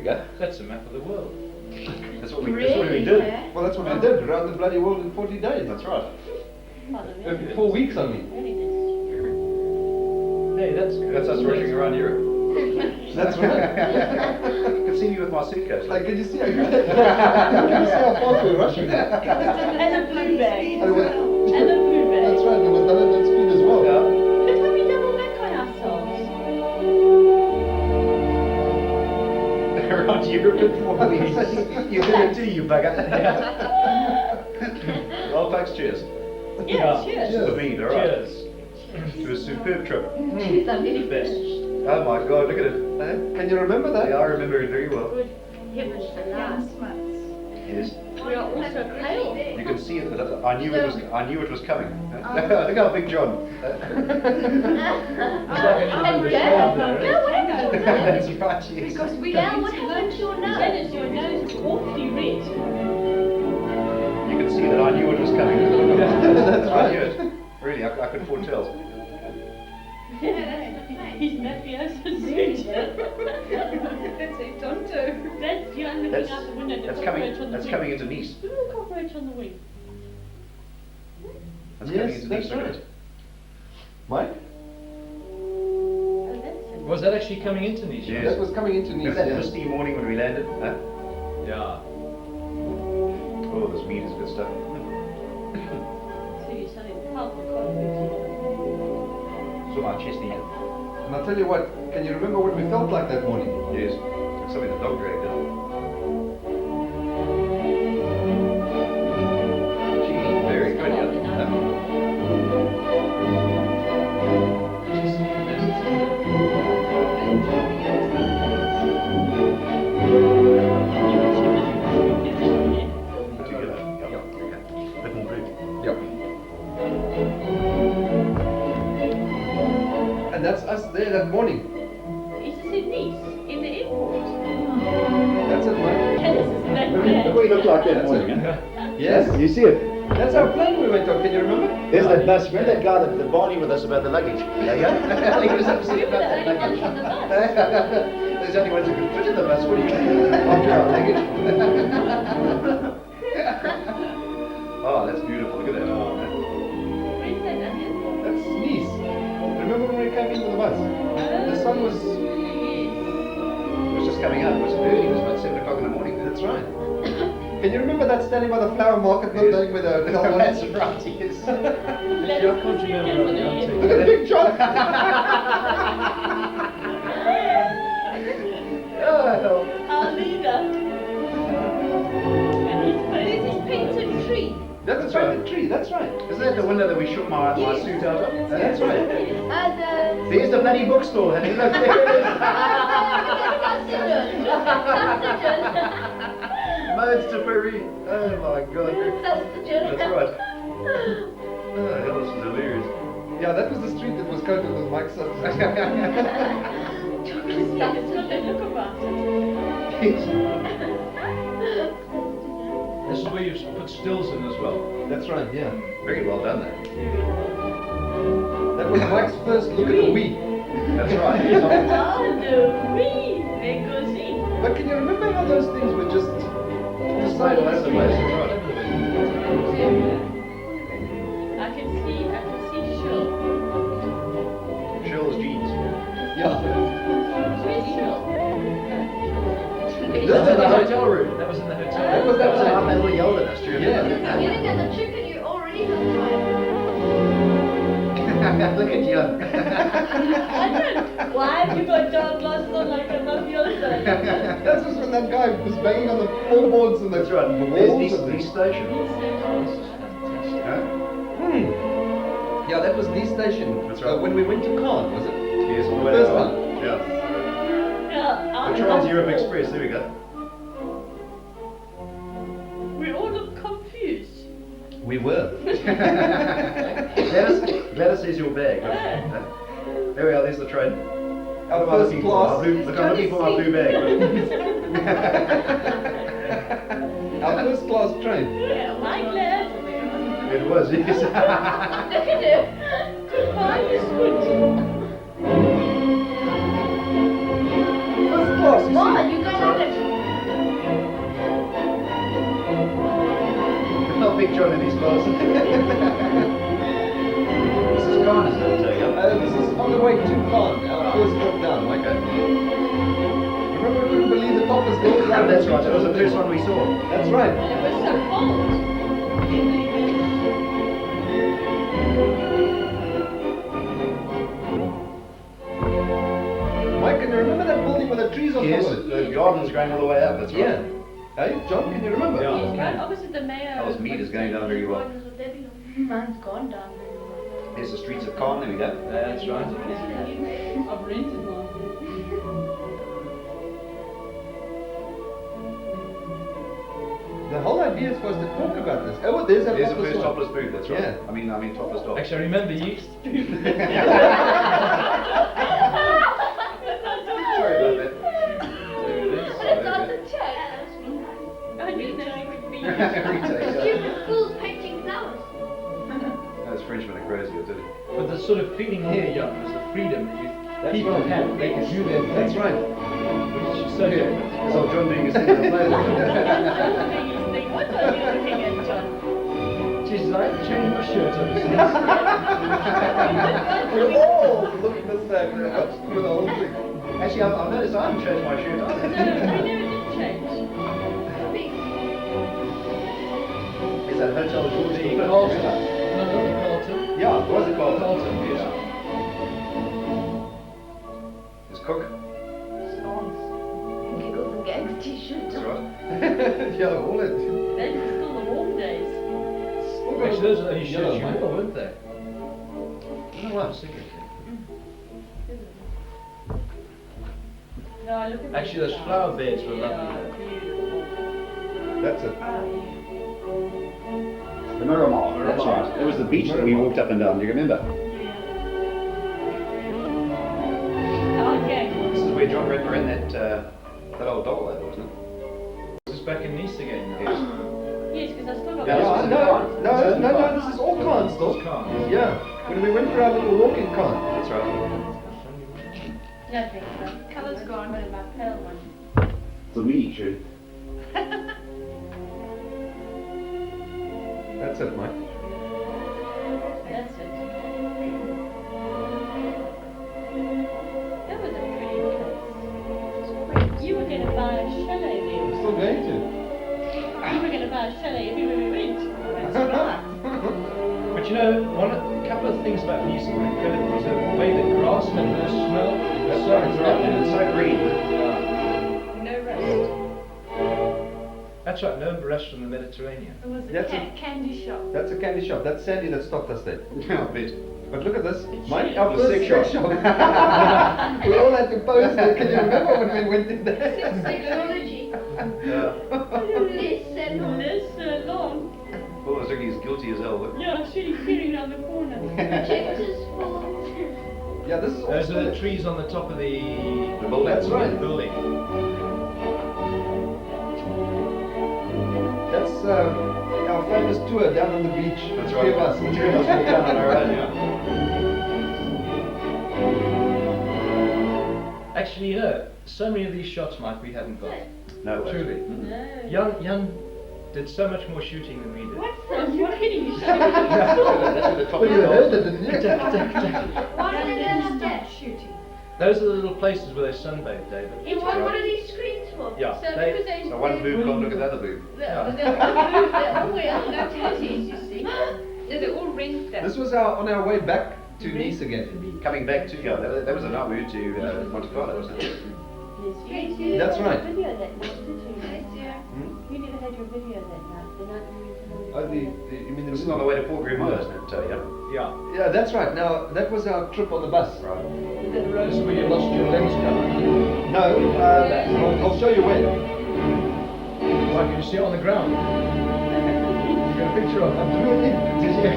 go. That's a map of the world. That's what we did. Yeah. Well, that's what we did, around the bloody world in 40 days. That's right. 4 weeks, I mean. Hey, that's good. That's us rushing around Europe. That's right. You can see me with my suitcase. Like, can you see how can you see how fast we're rushing? And a blue bag. And it was- And a blue bag. That's right, it was done at that speed as well. Yeah. Look how we double back on ourselves. Around Europe in 4 weeks. You did it too, you bugger. Well, folks, cheers. Yeah, cheers. For me, all right. Cheers. It was a superb trip. Jeez, I'm really Best. Oh my God, look at it. Can you remember that? Yeah, I remember it very well. Good heavens, the last months. Yes. We are also pale. You can see it. I knew it was. I knew it was coming. Look how big John. It's like a And little Gail, bit there. Gail, what happened to that? That's right. Yes. Because we Gail, what happened to your That nose? is, your nose is awfully red. You can see that I knew it was coming. That's I right. knew it. Really, I could foretell. His mafioso suit. That's a tonto. That's you looking That's, out the window. The that's cockroach coming. on the That's wing. coming into Nice. Ooh, cockroach on the wing. That's Yes, coming into that's Nice. Look at right. it. Mike? Oh, that's it. Was that actually coming into Nice? Yes. That was coming into Nice. Remember that Yeah. misty morning when we landed? Huh? Yeah. Oh, this meat is good stuff. So you're saying powerful cockroach. So my chest eaten. And I'll tell you what, can you remember what we felt like that morning? Yes. Like something the dog dragged in. Gee, very good. Yeah. Huh? Together. Yeah. Okay. Bit more blue. Yep. And that's us there that morning. Is this in Nice? In the airport? That's it, Mike. And this is that Look bad. what he looked like that That's morning. it. Huh? Yes. You see it? That's our plane we went on, can you remember? There's that bus. Remember that guy that Barney with us about the luggage? Yeah, yeah. He was upset We were about the that only ones luggage. on the bus. There's only ones who can fit in the bus. What do you mean? After our luggage. Oh, that's beautiful. Look at that. Where's that onion? That's Nice. Remember when we came into the bus? The sun was... It was just coming up. It was early. It was about 7 o'clock in the morning. That's right. Can you remember that standing by the flower market not knowing where the hotel was? That's right, yes. Yeah, I can't remember the Look outtake. at Big John! Oh, Our leader. And he's painted tree. That's right, the tree, that's right. isn't that the window that we shook my suit out of? That's right. There's the bloody bookstore, honey. Look, there it is. Modes to Paris. Oh my god. That's right. Oh, hell, this is hilarious. Yeah, that was the street that was coated with Mike's son. It's got a look about it. This is where you put stills in as well. That's right, yeah. Very well done there. That was Mike's first look at the Wii. That's right. Oh, the wee. There goes he. But can you remember how those things were just Right all over the place. That's right. I can see Shell. Shell's jeans. Yeah. Where's Shell? That was in the hotel room. That was in the hotel That room. was That was that how time. they all yelled at us. Do you remember? Yeah. Getting at the chicken, you already have tried. Look at you. I don't. Why have you got dark glasses on like a mafioso? That's just when that guy was banging on the floorboards and the, That's right. the There's walls. Nice, and Nice Station. Huh? Yeah, that was Nice Station. That's right. When we went to Cannes, was it? Yes, all the The way first down. time. Yeah. Yeah, The Trans-Europe Express, there we go. we all look confused. We were. Gladys says your bag. Huh? There we are, there's the train. Our Look, I'm first looking for my class. blue- Look, I'm looking for my blue bag. Our first class train. Yeah, my glad. It was, yes. Look at him. Goodbye, biscuit. First class, you Wow, see. you guys have office goes round. That's right, that was the first one we saw. That's right. And it was so cold. Mike, can you remember that building with the trees on Yes, top of it? the garden's going all the way up, that's right. Yeah. Hey, John, can you remember? Yeah. Yes, right opposite the mayor. That was meters going down very well. Mine's gone down very well. There's the streets of Caen, there we go. That's right. I've rented one. The whole idea is for us to talk about this. Oh, there's that There's the topless first one. topless booth, that's right. Yeah. I mean topless dog. Actually, I remember you. Sorry about that. There it is. But it's on the check. I knew that would be. Stupid fools painting flowers. Those Frenchmen are crazy, I tell you. But the sort of feeling here, Jan, was the freedom that That's people right. had. They could do their thing. That's right. Which is so different. It's all John doing his thing on the play. What are you looking at, John? Jesus, I haven't changed my shirt ever since. We're all looking this time with the whole thing. Actually, I've noticed I haven't changed my shirt No, either. we never did change. Is that Hotel George? The Carlton. No, not the Carlton. Yeah, it was a Carlton. Carlton, yes. There's Cook. Giggles and gags t-shirt. That's right. Yeah, all it. Then it's still the warm days. Actually, those are the only Yellow, shirts you mate. wore, weren't they? Oh, wow. No, I look at Actually, those flower beds were lovely. Beautiful. That's it. The Miramar. That's right. It was the beach that we walked up and down. Do you remember? Okay. This is where John Redmer ran that old doll over, wasn't it? This is back in Nice again. Yes. Yes, because I still got Yeah, Yeah, this is no, the no, this is all cons, Those though. cars. Yeah, when we went for our little walking con. That's right. No, thank you. Colour's gone. What about pale one? The miniature. That's it, Mike. That's it. That was a pretty place. You were going to buy a chalet We're there. still going to. You were going to buy a chalet everywhere we went. That's right. But you know, a couple of things about Nice that were incredible was the way the grass had no smell. That's right. That's right. And it's so green. Yeah. No rust. That's right, no rest from the Mediterranean. It was a That's a- candy shop. That's a candy shop. That's Sandy that stopped us there. Yeah, I bet. But look at this. It's Mike, shitty. our The first sex sex shop. shop. We all had to pose there. Can you remember when we went in there? Sexology. Yeah. Listen. Listen long. Well, I think he's guilty as hell. Look. Yeah, it's really peering around the corner. Projectors for. Yeah, this is all Those are the still- trees on the top of the building. That's right. building. That's our famous tour down on the beach. That's Three right. of us. Three of us walked down on our own, yeah. Actually, you know, so many of these shots, Mike, we hadn't got. No way. Truly. No. Jan did so much more shooting than we did. What? Are you kidding? You That's where the top Well, of you the heard dog. it, didn't you? Why did they have that shooting? Those are the little places where they sunbathe, David. What are these screens for? Yeah, So they- because they. So one boob can't look at the other boob. They're all way on activities, you see. They're all rinsed out. This was on our way back to Nice again. Coming back to, yeah, that was a night we went to Monte Carlo, wasn't it? Yes, you That's right. Video that night, did you? Yes, yeah. You never had your video that night. The night we went to the. Oh, you mean This is on the way to Port Grimaud, isn't it? Yeah. Yeah. Yeah, that's right. Now, that was our trip on the bus. Right. This is where you lost your lens cover. No, I'll show you when. Like you see it on the ground. You got a picture of I it. drew it in. Did you?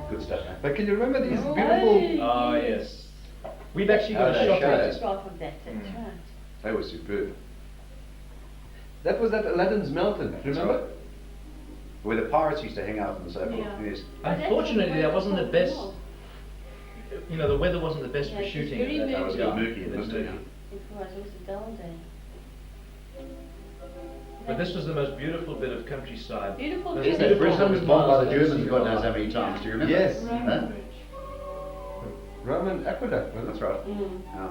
Good stuff, man. But can you remember these Oh, beautiful... Oh, yes. We've actually got Oh, a they shot showed of us. it. Photograph of that, that's Mm. right. That was superb. That was at Aladdin's Mountain, remember? right. Where the pirates used to hang out and so forth. Yeah. Yes. Unfortunately, that wasn't the best. You know, the weather wasn't the best Yeah, for it was shooting. very at That was a time. bit murky, it was wasn't it? murky. It was a dull day. But this was the most beautiful bit of countryside. Beautiful. There's beautiful. a bridge that was bombed by the Germans, God knows how many times. Do you remember? Yes. Huh? Roman aqueduct, wasn't That's it? right. Mm. Yeah.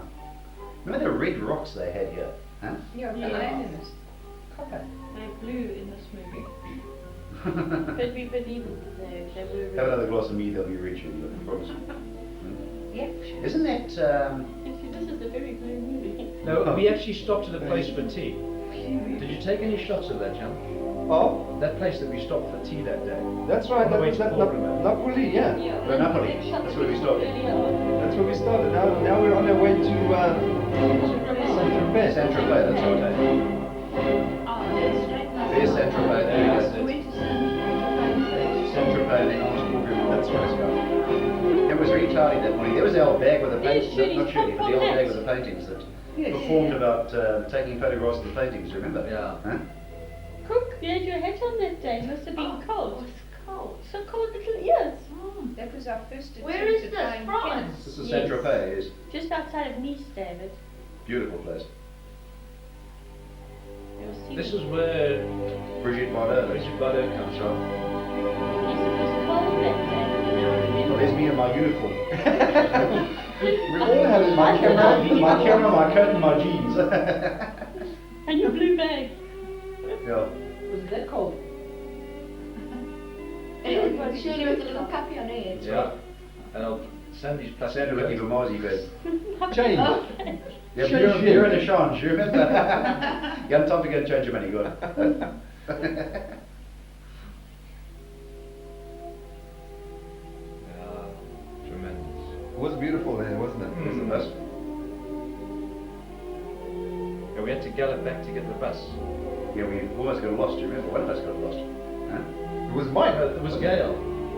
Remember the red rocks they had here? Huh? Yeah, the Yes. iron in this. Copper. They're blue in this movie. But we believe they were. Have another glass of me, they'll be rich with you, I promise. Yeah. Isn't that, Actually, this is a very blue movie. No, we actually stopped at a place for tea. Did you take any shots of that, John? Oh, That place that we stopped for tea that day. that's right. On the way to Portland. Napoli, yeah. The Napoli. That's where we started. That's where we started. Now we're on our way to Saint-Tropez. Saint-Tropez, that's right. Oh, that's straight last There's night. Saint-Tropez, there you go. We went to Saint-Tropez. Saint-Tropez, then on to Portland, that's where it's going. It was really tardy that morning. There was the old bag with the Yes, paintings, Shirley's not Shirley, but the old pop-up bag net. with the paintings that Yes. performed about taking photographs of the paintings, do you remember? Yeah. Huh? Cook, you had your hat on that day. It must have been Oh, cold. it's cold. So cold little ears. Oh, that was our first attempt Where is at this buying from? pins. This is Yes. Saint-Tropez, is Just outside of Nice, David. beautiful place. You'll see. This is where Brigitte Bardot lives. Richard Bardot comes from. Yes, it was cold that day. Now I Well, remember. there's me in my uniform. We all have it. My camera, my coat and my jeans. And your blue bag. Yeah. Was that cold? Everybody Shirley with a little puppy on her head. Yeah. And Sandy's plastic. Sandra looking for Marzi bed. Change. Okay. Yeah, Change you're here. in a change, you remember? You haven't time to go and change your money, good. Yeah, tremendous. It was beautiful there, wasn't it? Here's the bus. Yeah, we had to gallop back to get the bus. Yeah, we almost got lost, do you remember? One of us got lost. Huh? It was Mike. No, it was Gail.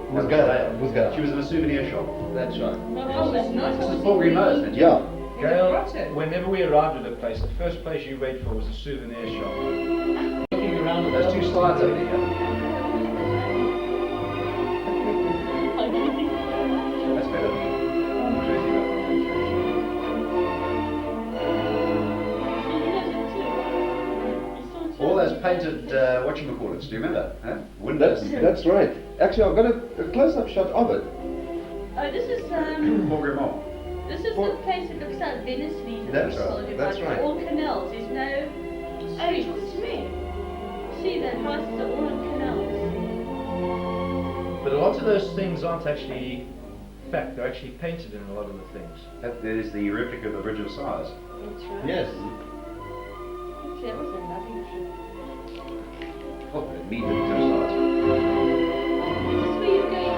It was Gail. It was Gail. She was in a souvenir shop. That's right. No, how was nice. This is Paul Grimaud's, isn't it? Yeah. Gail, whenever we arrived at a place, the first place you wait for was a souvenir shop. Looking around at Those two slides over there. That's better. All those painted whatchamacallits, do you remember? Huh? Windows. That's right. Actually, I've got a close-up shot of it. Oh, this is Paul Grimaud. this is the place that looks like Venice Street. That's right, Told you that's about. right. All canals. There's no Oh, you streets. talking to me? See, the houses are all on canals. But a lot of those things aren't actually fact, they're actually painted in a lot of the things. That is the replica of the Bridge of Sighs. That's right. Yes. Actually, that was a lovely trip. Oh, the meat of the Sighs. Is this where you're going on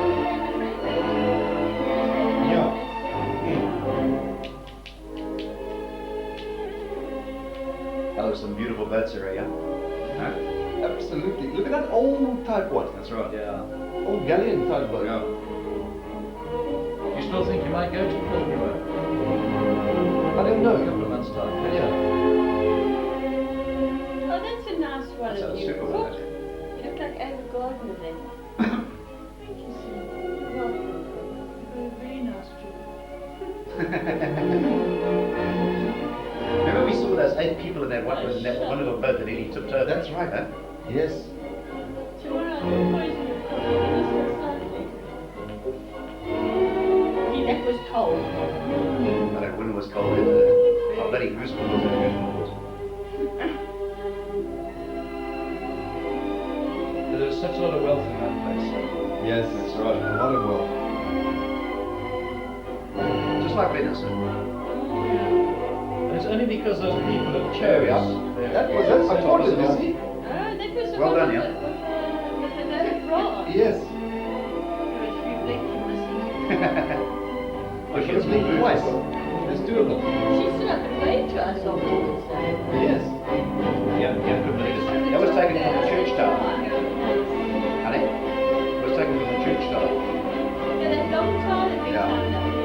the Yeah. Oh, there's some beautiful boats here, yeah? Huh? Absolutely. Look at that old type one. That's right. Yeah. Old galleon type boat. Yeah. You still think you might go to Portland I don't in a know. couple of months' time? Yeah. Oh, that's a nice one That's of a you. super Cook. one. You look like Ava Gardner then. Thank you, sir. You're welcome. Very nice job. Remember we saw those 8 people in that wonderful boat that Eddie tipped over? That's right. Huh? Yes. Tomorrow I'm going to that was cold. But that wind was cold, isn't it? How bloody useful was it? There's such a lot of wealth in that place. Yes, that's right. A lot of wealth. Just like Venice. Huh? And it's only because those people have There we are. chose. That's I told you, you see? Oh, that was the Well one done, with yeah. the note bra. Yes. Oh, She was being twice. There's 2 of them. She stood up and waved to us afterwards. Yes. Yeah, couldn't believe it. That was taken from the church tower. Honey? It was taken from the church tower. Yeah, that long tile that we Yeah. found up here.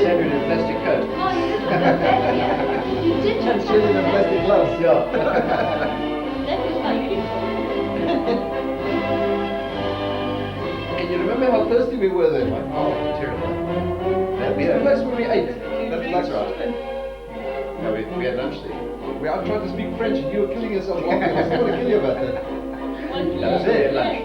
Sandra in a plastic coat. Oh, you did look at that, yeah. You did And look she's in a at plastic gloves. Yeah. That was my uniform. Can you remember how thirsty we were then? Oh, terrible. That was the place where we ate. That's right. No, we had lunch there. We are trying to speak French and you were killing yourself laughing. I was going to kill you about that. One That was left. it, lunch.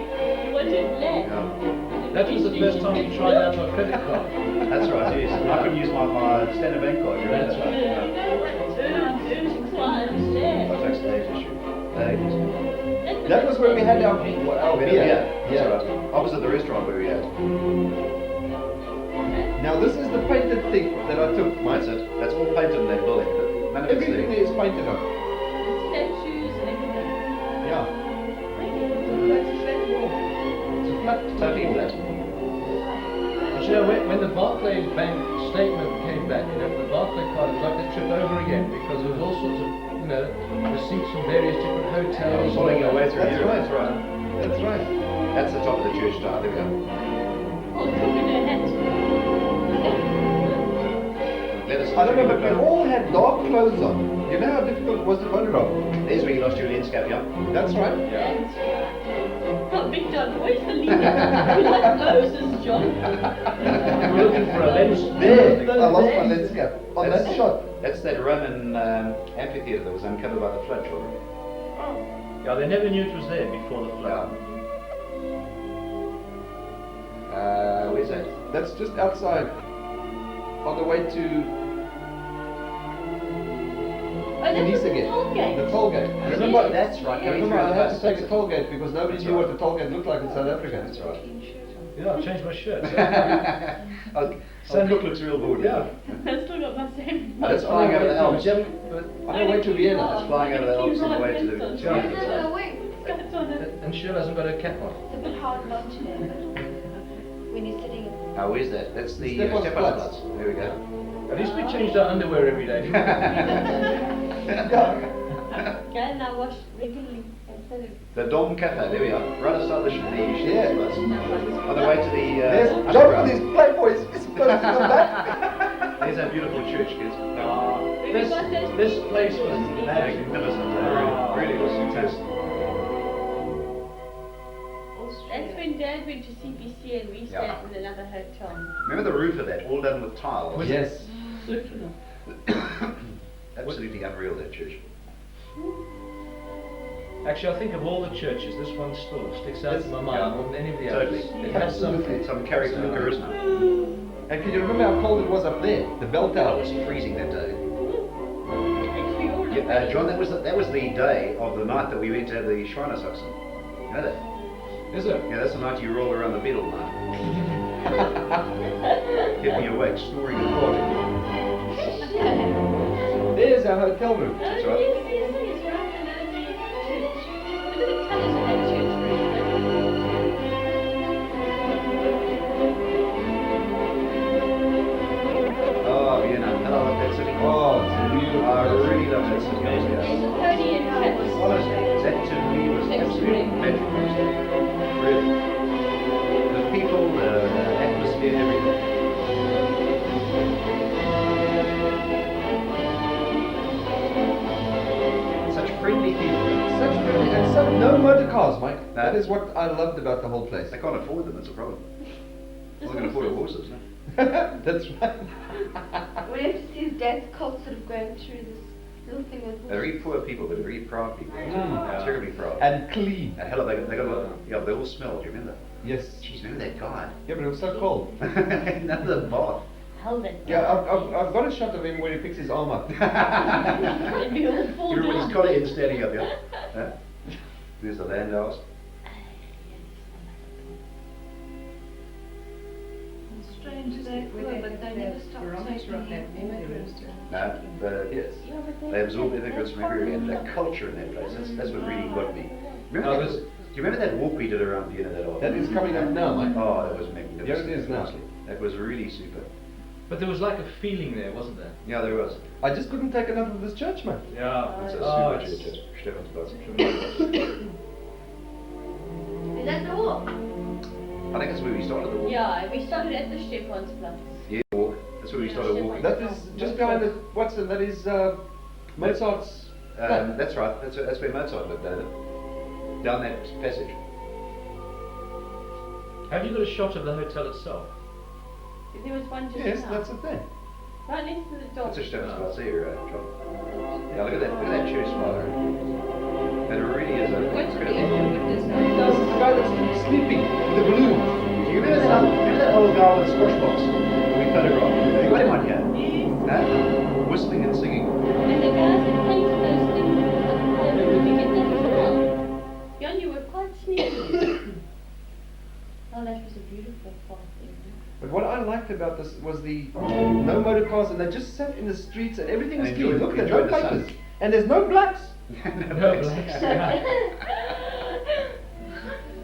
You wanted left. Yeah. That was the first time you tried out my credit card. That's right, yes. I couldn't use my Standard Bank card. You remember That's that? That's the age issue. That was where we had our beer. Yeah, that's right. Opposite the restaurant where we had. Now this is the painted thing that I took, mate. That's it. That's all painted in that building. None of it's Everything there. there is painted on. Statues and everything. Yeah. It's a flat. Totally flat. But you know, when the Barclays Bank statement came back, you know, the Barclay card, it was like they tripped over again because there was all sorts of, you know, receipts from various different hotels. Following your way through That's Europe. right. That's right. That's right. That's the top of the church tower. There we go. Oh, cook in her hat. Let us I don't know, but we all had dark clothes on. You know how difficult it was to photograph? There's where you lost your lens cap, yeah? That's right. That's right. Oh, Big John, where's the leader? You like Moses, John. We're looking for a lens. There, I lost my lens cap on that shot. That's that Roman amphitheatre that was uncovered by the flood, children. Yeah, they never knew it was there before the flood. Where's that? That's just outside, on the way to Oh, that was Denise the again. toll gate. The toll gate. Yes. Remember? That's right. Coming Remember, through I the had bus. to take the toll gate because nobody That's knew what right. the toll gate looked like in South Africa. That's right. Yeah, I changed my shirt. Sandhook looks real good. Yeah. I still got my same. That's flying over the Alps. On the way to Vienna. That's flying over the Alps on the way to the... It's Yeah. No, wait. And Cheryl hasn't got her cap on. It's a bit hard not to when you're sitting. Oh, where's that? That's the Stefansplatz. Stefansplatz. There we go. At least we changed our underwear every day. Okay, now wash regularly. The Dom Cafe, there we are. Right outside the Yeah. Stefansplatz. On the way to the... There's John with underground. his playboys. He's supposed to come back. There's that beautiful church, kids. This place was magic. Magnificent. Really was fantastic. That's when Dad went to CPC and we stayed in another hotel. Remember the roof of that, all done with tiles? Yes. Absolutely unreal, that church. Actually, I think of all the churches, this one still sticks out in my mind more than any of the Totally. others. It has something. Some character and charisma. And can you remember how cold it was up there? The bell It tower. was freezing that day. Actually, all Yeah, John, that was the day of the night that we went to have the Schweinersachsen. You know that? Is it? Yeah, that's the night you rolled around the bed all night. Kept me awake, snoring and farting. There's our hotel room. That's Oh, right. yes, yes, yes, right below the church. Look at the colours of that church Oh, Vienna. I love that city. Oh, it's beautiful. I really love that city. There's Yeah. a pony and cats. Honestly, that to me was absolutely magical. Really. The people, the atmosphere, everything. Such friendly people. Such friendly and some no motor cars, Mike. No. That is what I loved about the whole place. They can't afford them, that's a problem. Well, they can afford horses, no? That's right. We have to see his dad's cult sort of going through this little thing with. They're very poor people, but very proud people. Mm. Terribly proud. And clean. And hell, they got a lot, yeah, they all smell, do you remember? Yes. Jeez, remember that guy? Yeah, but it was so cold. Another bath. Held it. Yeah, I've got a shot of him when he picks his arm up. And we all fall You remember down. his colleague standing up here? Huh? There's the landhouse. Strange they were, but they never stopped taking immigrants. No, Yes. Yeah, but they absorbed immigrants from everywhere and the culture in that place. That's what really got me. Remember Oh, that, do you remember that walk we did around Vienna that old? That is coming up now, Mike. Oh, that was magnificent. There it is now. honestly. That was really super. But there was like a feeling there, wasn't there? Yeah, there was. I just couldn't take enough of this church, man. Yeah. It's a Oh, super it's church, Stefansplatz. Is that the walk? I think that's where we started the walk. Yeah, we started at the Stefansplatz. Yeah, walk. That's where we started walking. That is just behind the Watson. That is Mozart's. That's right. That's where Mozart lived, David. Down that passage. Have you got a shot of the hotel itself? There was one just Yes, now. that's it there. Right next to the door. That's a Stefansplatz here, John. Yeah, look at that church, Father. It really is a What's the incredible. issue with this This now? is the guy that's sleeping with the balloon. You You remember that old guy with the squash box that we photographed? Have you got him on here? Yes. Whistling and singing. And the guys that plays those things, did you get that as well? Jan, you were quite sneaky. Oh, that was a beautiful park there. But what I liked about this was the no motor cars, and they just sat in the streets and everything was And clean. enjoyed- Look, there's no enjoyed the sun. papers. And there's no blacks.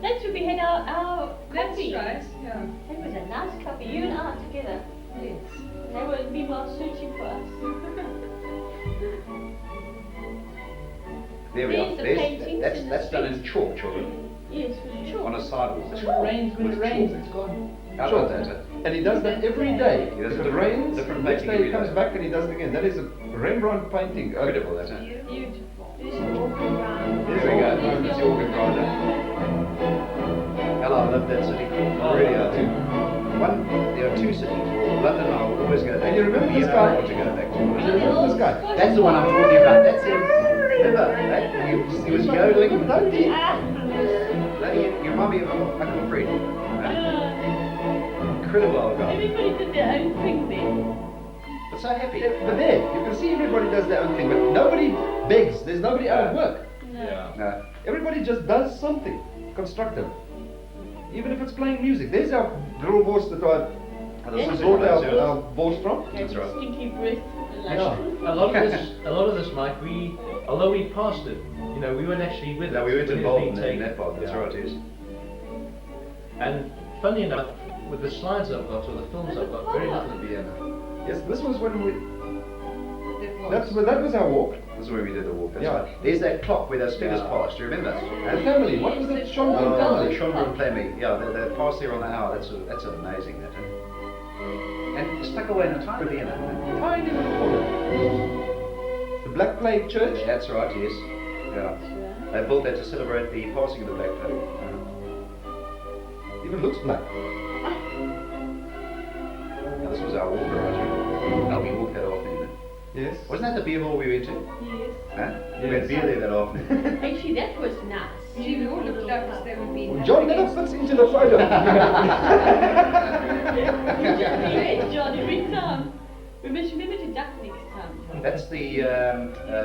That's where we had our That's coffee. right, yeah. It was a nice coffee, you and I together. Yes. They were meanwhile searching for us. There we There's are. the There's, paintings that's in the that's done in street. chalk, children, Yes, with chalk. on a sidewalk. When it rains, With chalk. it's gone. How Sure. about that? And he does that every day. He does If a it different- rains, different next painting day he every comes day. back and he does it again. That is a Rembrandt painting. Incredible, that. Beautiful. There's an organ round. There we go. It's the organ grinder. Hello, I love that city. Really are too. There are two cities. London, I will always go back. And you remember to. this Vienna, I guy? want to go back to. Do you remember this guy? That's the one I'm talking about. That's him. Remember? He was yodeling. Bloody, you remind me of Uncle Fred. Incredible old guy. Everybody did their own thing there. But so happy. But there, you can see everybody does their own thing, but nobody begs. There's nobody out of work. No. No. Everybody just does something constructive. Even if it's playing music. There's our girl voice that I That's brought right. our voice from. That's right. Stinky breath. Yeah. A lot of this, Mike, although we passed it, you know, we weren't actually with it. No, we weren't when it was involved being in taken. that part. That's Yeah. right, yes. And funny enough, with the slides I've got, or the films I've got, very little of Vienna. Yes, this was when we. That was our walk. This is where we did the walk. That's Yeah. right. There's that clock where those figures Yeah. passed. Do you remember? The family. What was it? Sean Oh, the family. Schonbrunn family. Yeah, they passed there on the hour. That's amazing. That. And stuck away in a tiny Vienna. Tiny little corner. The Black Plague Church. That's right. Yes. Yeah. They built that to celebrate the passing of the Black Plague. Even looks black. Now, this was our walk around here. Now we walked that afternoon. Yes. Wasn't that the beer hall we went to? Yes. Huh? We Yes. had beer there that afternoon. Actually, that was nice. Gee, we all looked like as they would be. Well, John never fits into the photo. Great, John, every time. We must remember to duck next time. That's the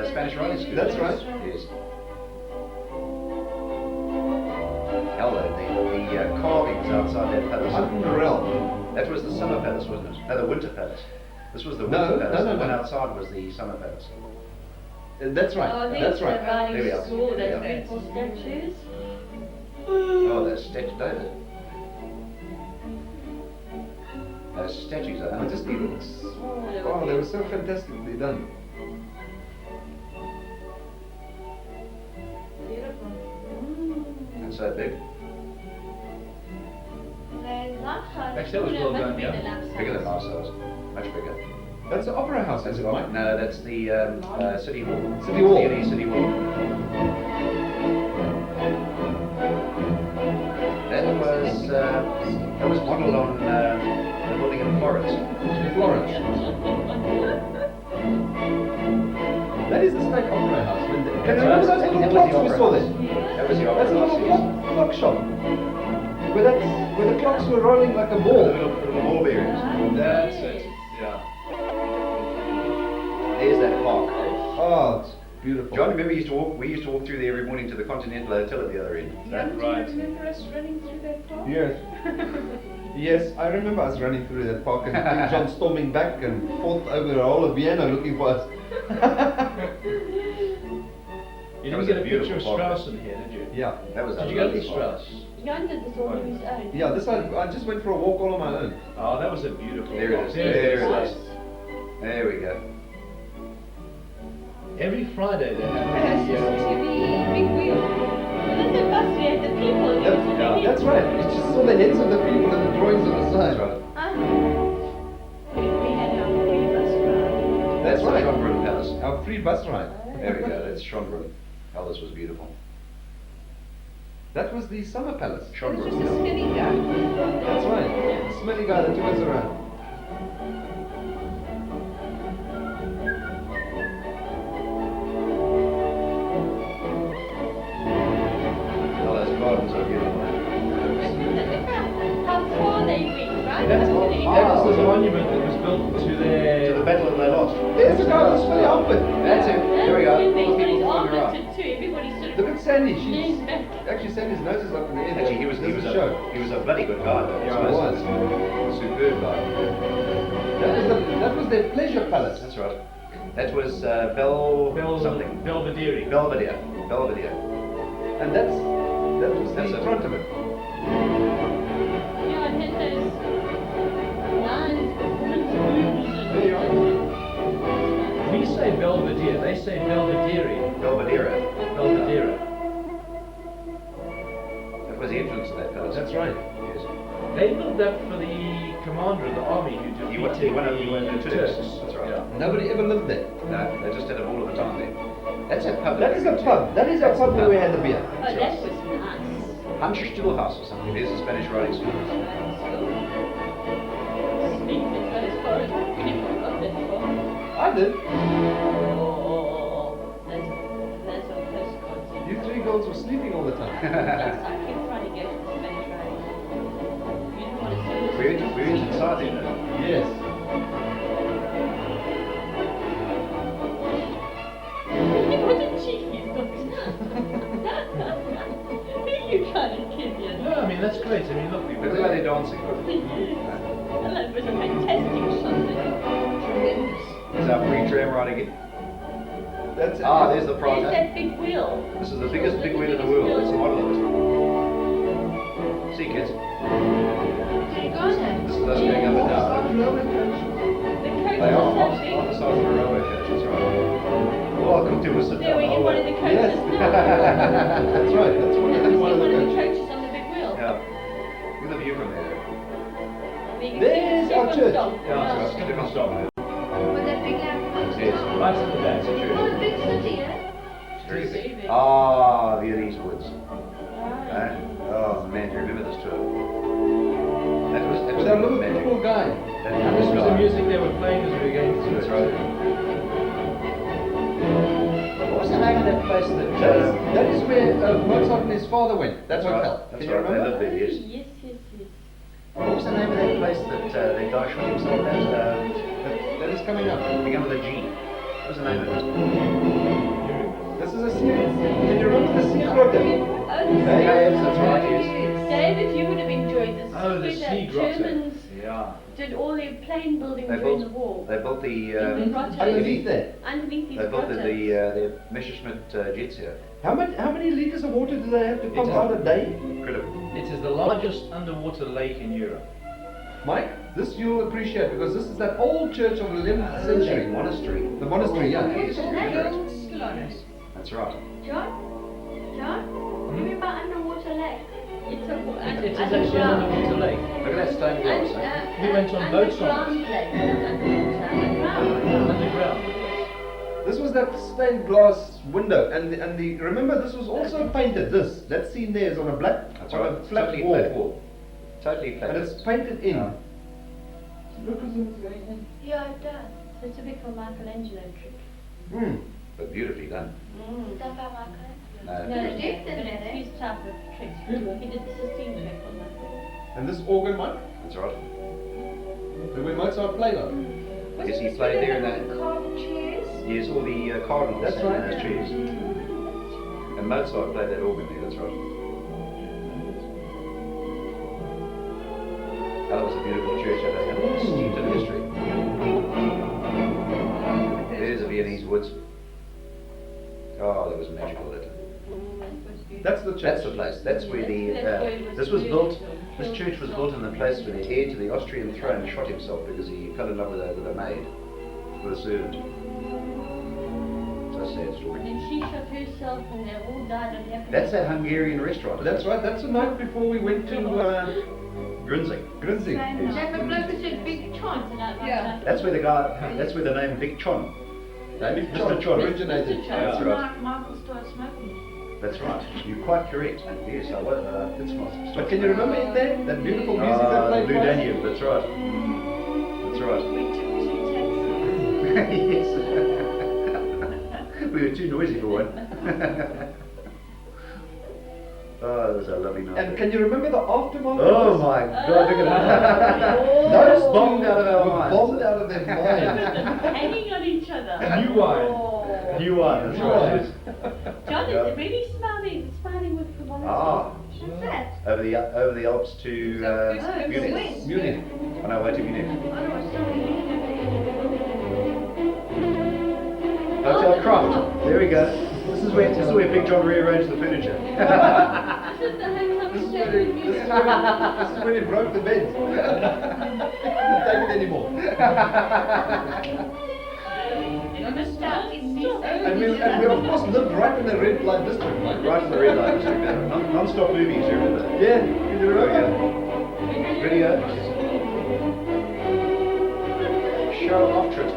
Spanish riding school. That's right. Yes. Hello, the carvings outside that palace. Unreal. That was the summer palace, wasn't it? No, the winter palace. This was the No, winter palace. no, The one no. outside was the summer palace. That's right. Oh, That's there's right. the There we riding are. school, There those we are. beautiful statues. Oh, those statues, David. Those statues are It just unbelievable. looks. Oh, they were so fantastically done. Beautiful. And so big. The life-size Actually, that was school, well must done, be yeah. the life-size. Bigger than our size. Much bigger. That's the Opera House, That's is the it, one. Mike? No, that's the City Hall. City Hall. The City Hall. That was modelled on the building in Florence. Florence. That is the State Opera House. Can you remember those little That was clocks the we opera saw house. there? That was the That's opera a little house. clock shop. Where the clocks were rolling like a The ball. little ball bearings. That's it. Yeah. There's that park. Oh, it's beautiful. John, remember we used to walk through there every morning to the Continental Hotel at the other end. Jan, do Right. you remember us running through that park? Yes. Yes, I remember us running through that park and King John storming back and forth over the whole of Vienna looking for us. You That was didn't a get a picture of beautiful park. Strauss in here, did you? Yeah. That was Did a you go to lovely the park. Strauss? Jan did this all on his own. Yeah, this I just went for a walk all on my own. Oh, that was a beautiful. There it is. park. There it Nice. is. There we go. Every Friday they It have has the, to be big wheel. Well, that's the bus we had the people. you That's, know, they that's right. You just saw the heads of the people and the drawings on the That's side. right. We had our free bus ride. That's right. the Schönbrunn Palace. Our free bus ride. There we go. That's Schönbrunn. Oh, this was beautiful. That was the summer palace. It was just a Schönbrunn. skinny guy. That's right. The smelly guy that took us around. Oh, those gardens are beautiful. How That was the monument that was built to To the their. battle and they lost. There's the guy with Smitty Alfred. That's it. There we go. He's All the got his people arm on the right. lifted too. Everybody's sort of Look at Sandy. leans She's back. actually Sandy's nose is up in the air. Actually, he was There's a show. a bloody good guy. Though. Yeah, he was. Superb guy. That was their pleasure palace. That's right. That was something. Belvedere. Belvedere. Belvedere. And that was That's the it. front of it. Yeah, it had those lines with women's boobs and. There you are. We say Belvedere, they say Belvedere. Belvedere. Belvedere. That was the entrance to that palace. That's right. Yes. They built that for the commander of the army who He went defeated to the Turks. Turks. That's right. Yeah. Nobody ever lived there. No, they just had a ball of the time there. That's a pub. That is a pub. That is a pub where we had the beer. Oh, that was nice. Handsstuhlhaus or something. There's a Spanish riding school. Sneak it as far as people got that far. I did. Oh, that's our postcards. You three girls were sleeping all the time. Yes, I kept trying to go to the Spanish riding. You didn't want to see this. We're inside there though. Yes. What a cheeky look. You kind of kid, you No, I mean that's great. I mean look, we Look were at how they're dancing. Hello, it was a fantastic shot there. Tremendous. There's our free tram ride again. That's it. Ah, there's the There's Prada. that big wheel. This is the biggest big wheel in the world. It's the model of it. See kids? You got it. This is us going up and down. The coach They was are so on the big. side of the railway coach, that's right. All I could do was sit There down we the in whole one of way. the coaches Yes. now. That's right. That's Yeah, one we of see the one of the coaches. coaches on the big wheel. Yeah. Look at the view from there. You can There's see our one church. stop. Yeah, that's right. Click on stop. With that big lamp post. Yes. right at the back. It's a What church. a big city, eh? It's very Very big. big. Ah, Viennese Woods. Right. Oh man, do you remember this tour? That was With our little magic. purple guy. That And this was the guy. music they were playing as we were going through. That's right. What was the name of that place that? That is where Mozart and his father went. That That's right. hotel. That's Can you right. They remember? lived there, yes. Yes, yes, yes. What was the name of that place that that guy shot himself at? That is coming up. Began with a G. What was the name of it? This is a sea. Can you remember the sea grotto? Oh, Yes, that's right, yes. David, you would have enjoyed this. Oh, the This is where sea the grotto. Germans Yeah. did all their plane building They during built. the war. They built the. In the grottos. Underneath there. Underneath these They built grottos. the Messerschmitt jets here. How many liters of water do they have to pump is- out a day? Incredible. It is the largest underwater lake in Europe. Mike, this you'll appreciate because this is that old church of the 11th century. Monastery. The monastery, yeah. Yes, Hills, kilometers. that's right. John? John? You remember underwater lake? It's a, It is actually an underwater lake. Look at that stained glass. eh? We went on boats on underground it. lake. Underground. Underground. This was that stained glass window, and the remember this was also painted. That scene there is on a black, That's on right. a flat Totally wall, flat wall. Totally flat. and it's painted in. Yeah. Look as it's going in. Yeah, it does. It's a bit of a Michelangelo trick. But beautifully done. Is that by Michael? No, No. no, Did no, it dip but in it's there? his type of trick. He did the Sistine trick on that. And this organ, Mike, That's right. the way Mozart played on. Yes, he played there in that. Carved chairs. Yes, all the cardinals That's sat in right. those chairs. And Mozart played that organ there, that's right. Oh, that was a beautiful church, I don't know. Steeped in history. There's the Viennese Woods. Oh, that was magical. That. That's the church. That's the place. That's where the. This was built. This church was built in the place where the heir to the Austrian throne shot himself because he fell in love with a maid, with a servant. It's a sad story. And she shot herself and they all died on the That's that Hungarian restaurant. That's right. That's the night before we went to Grinzing. Grinzing. That the bloke who said Big Chon. Yeah. That's where the guy. That's where the name Vic Chon. David Mr. Chon. originated. That's right. Michael started smoking. That's right. You're quite correct. Yes, I was. It's not. But can you remember in there that beautiful music they Ah, played? Blue for us? Danube. That's right. That's right. We took 2 taxis. Yes. We were too noisy for one. Oh, it was a lovely night. And can you remember the aftermath? Oh my God! Look at that. bombed out of our Were minds. bombed out of their minds. Hanging on each other. New wine. Oh. New one, that's right. John Yeah. is really smiling with frivolity. Ah. What's that? Over the Alps to Munich. West. Munich. On our way to Munich. I know, sorry. Hotel Croft. There we go. This is where Big John rearranged the furniture. This is the hotel This is stayed when with he, me. this is when he broke the bed. Couldn't take it anymore. You must start in Stop. And we of course lived right in the red light district, right? Right in the red light district there. Non-stop movies, you remember? Yeah, can you remember? Video. Show off trip.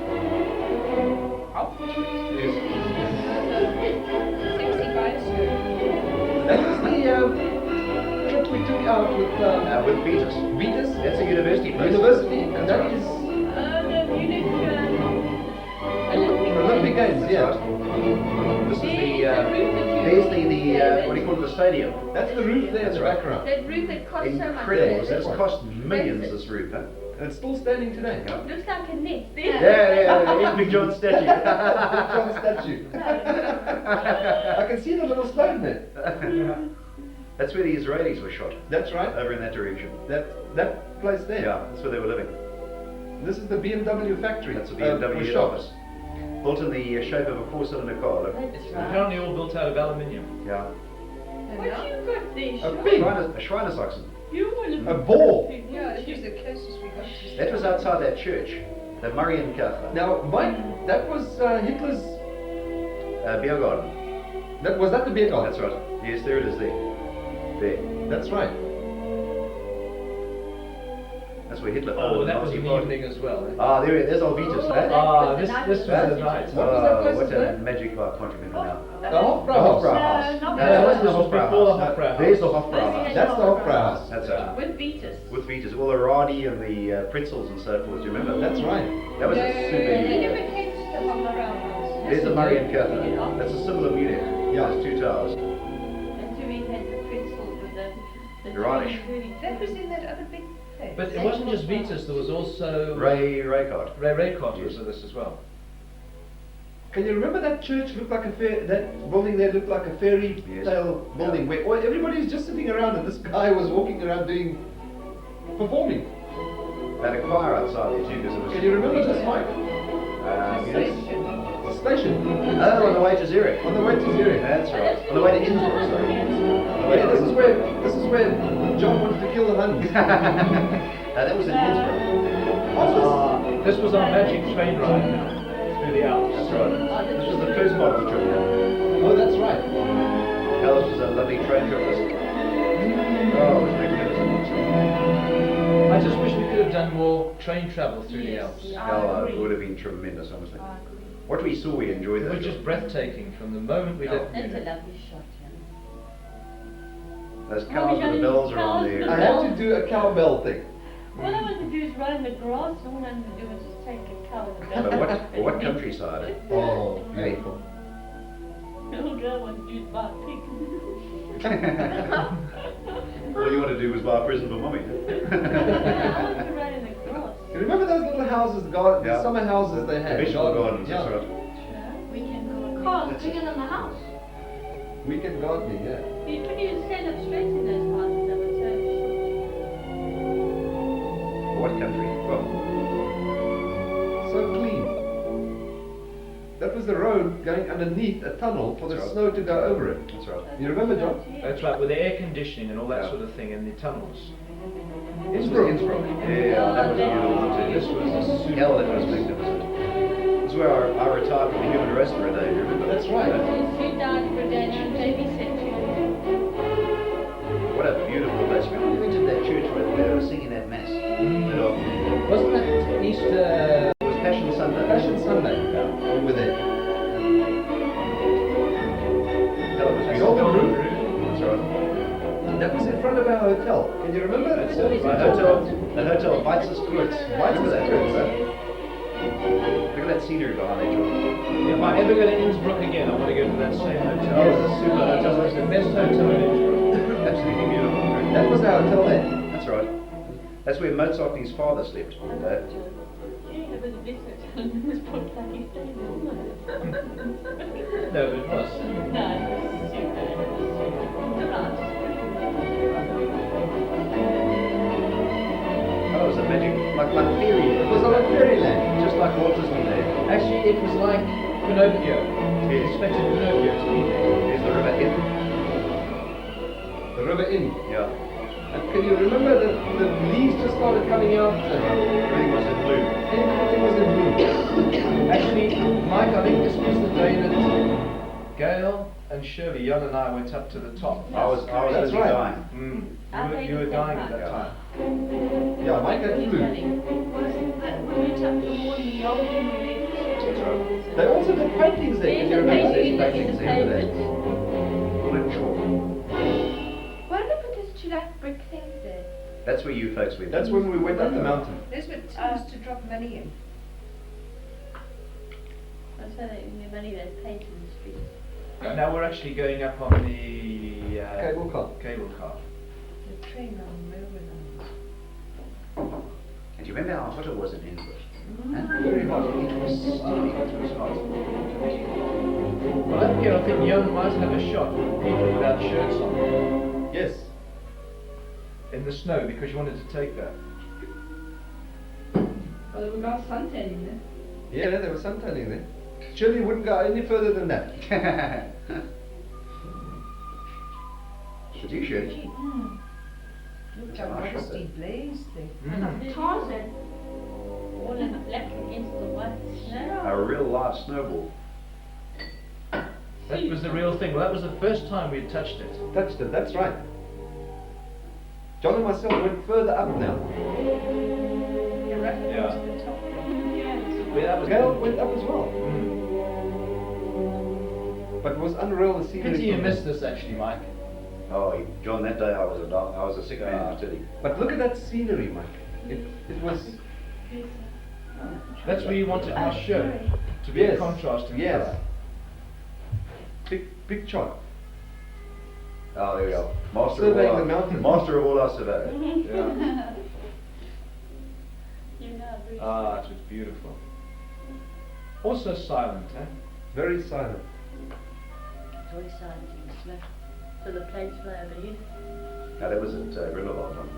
Yes. Sexy bicycle. That was the trip we took out with With Beatus. Vitas That's a university place. University, and that is The Munich Olympic Games, That's yeah. right. This is there's the what do you call it, the stadium. That's the roof there in That's the right. background. That roof that cost so much. Incredible. Yeah, This cost millions, this roof, huh? And it's still standing today. Yeah. Looks like a net. Yeah, Big John statue. John statue. I can see the little stone there. That's where the Israelis were shot, That's right. over in that direction. That place there. Yeah, that's where they were living. This is the BMW factory. That's the for BMW head shops. office. Built in the shape of a four-cylinder car. Look. That's right. Apparently all built out of aluminium. Yeah. What you got there, A Sean? pig. A Schweinersachsen. You want A boar. Yeah, that was the closest we got to. That was outside that church, the Marienkirche, Now, Mike, that was Hitler's. beer garden. Was that the beer garden? That's right. Yes, there it is there. There. That's right. That's where Hitler Oh, founded that the was Nazi an party. evening as well. Eh? Ah, there's Alvitus. Oh, eh? that- Ah, was this the night this of was the the sausage. night. What was that Oh, place what a again? magic bar, I can't remember now. The Hofbrauhaus. No, Hofbrauhaus. not No, that. that's the This was before the Hofbrauhaus. Hofbrauhaus. There's the Hofbrauhaus. That's the Hofbrauhaus. That's it. With Beatus. With Vitas, all the radi and the pretzels and so forth. Do you remember? That's right. That was a I super. never came to the Hofbrauhaus. There's the Marienkirche. That's a symbol of Munich. Yeah. There's two towers. And to me had the pretzels with the Radish. That was in that other big place. But it wasn't just Vitas, there was also Ray Raycott. Ray Raycott Yes. was with us as well. Can you remember that church looked like a fair? That building there looked like a fairy Yes. tale building where everybody's just sitting around and this guy was walking around performing. They had a choir outside there too because it was. Can you remember this, Mike? Yes. The station. Oh, on the way to Zurich. On the way to Zurich. That's right. On the way to Innsbruck, sorry. On the way Yeah, to this Innsbruck. is where John wanted to kill the Huns. That was in Innsbruck. This was our magic train ride now through the Alps. That's right. This was the first part of the trip. Oh, that's right. Now this was a lovely train trip. Oh, it was magnificent. I just wish we could have done more train travel through the Yes. Alps. Oh, it would have been tremendous, honestly. What we saw, we enjoyed It that. was just breathtaking from the moment we left That's a Munich. lovely shot, yeah. Those cows with the bells around there. I had to do a cowbell thing. All I wanted to do is run in the grass. All I wanted to do was just take a cow in the But what countryside? Oh, beautiful. Little girl wanted to use my pig. All you want to do was buy a present for mummy. I want to run in the grass. You remember those little houses, the Yeah. summer houses they had? Vegetable gardens, Yeah. that's right. Weekend gardening. Car's bigger than the house. Weekend gardening, yeah. You couldn't even stand up straight in those houses, I would say. What country? Well, So clean. That was the road going underneath a tunnel for the That's right. snow to go over it. that's right. You remember, John? That's right, with the air conditioning and all that Yeah. sort of thing in the tunnels. This was Innsbruck. Yeah, that was beautiful too. This was a super. Hell, that was magnificent. This is where I retired from the human race for a day, you remember? That's right. You died for a day and babysit you. What a beautiful place. Remember we went to that church where they were singing that mass? That afternoon? Wasn't that Easter? It was Passion Sunday. Passion Sunday. Yeah. We were there. Hell, it was The beautiful. golden roof. That's right. That was in front of our hotel. Can you remember? That's it. My hotel, the hotel Weiz's Kurz. Remember that? Look at that scenery behind that, John. If I ever go to Innsbruck again, I want to go to that same hotel. Oh, it's a super hotel. It's the best hotel in Innsbruck. Absolutely beautiful. That was our hotel there. That's right. That's where Mozart and his father slept. Yeah, it was a business. It was put like his day. No, it was. No, it was super. Oh, it was a magic, like fairy. It was on a fairyland. Just like Walt Disney Land. Actually, it was like Pinocchio. Yes. Expected Pinocchio to be there. There's the river Inn. The River Inn. Yeah. And can you remember that the leaves just started coming out? Everything was in blue. Everything was in blue. Actually, Mike, I think this was the day that Gail and Shirley, Jan and I went up to the top. I was That's busy right. dying. You were dying at that Yeah. time. Yeah, Mike had flu. That's right. They also did paintings there. Can you remember? paintings there, but All in chalk. Why look at those two like brick things there? That's where you folks went. That's when we went up the mountain. Those were tools to drop money in. That's why they give money they paint in the street. Now we're actually going up on the Cable car. cable car. The train on railway lines. And do you remember how hot it was in Edinburgh? Huh? Very hot. It was steaming. It was hot. Well, up here I think Jan might have a shot with people without shirts on Yes. in the snow because you wanted to take that. Well, there were guys suntanning there. Yeah, there was suntanning there. Shirley wouldn't go any further than that. Did you shoot? Looked like rusty blaze there. Mm. Tarzan. All in black against the white snow. A real live snowball. That was the real thing. Well, that was the first time we had touched it. Touched it, that's right. John and myself went further up now. You're right Yeah. to the top. Well, that was Gail went up as well. Mm. But it was unreal the scenery. Pity you from missed there. this actually, Mike. Oh, John, that day I was a sick man, I tell you. But look at that scenery, Mike. It was. That's where you wanted our show to be a contrast in Yes. colour. Big shot. Oh, there we go. Master Surveying of all the mountain. Master of all our surveyors. Yeah. You know, really. Ah, it was beautiful. Also silent, eh? Very silent. It's always silent in the snow. So the planes fly overhead. Now that was at Grindelwald, John.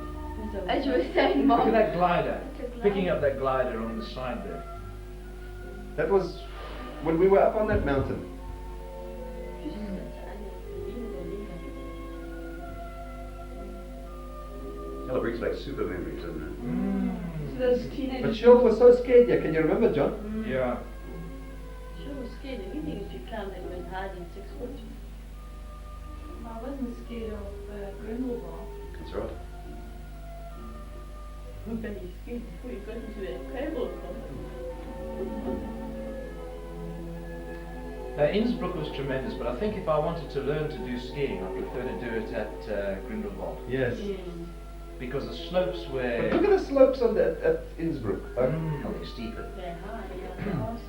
As you were saying, Look Mom. at that glider. It's a glider. Picking up that glider on the side there. That was when we were up on that mountain. Hell, it brings back super memories, doesn't it? So those teenagers. But Shirley was so scared. Yeah, can you remember, John? Yeah. Sure was scared of anything if you climbed and went hide in 6 foot. I wasn't scared of Grindelwald. That's right. But you scared before you got into that cable car. Now Innsbruck was tremendous, but I think if I wanted to learn to do skiing, I prefer to do it at Grindelwald. Yes. Because the slopes But were... look at the slopes on that at Innsbruck. Mm. How they steep it. They're high, they're nasty.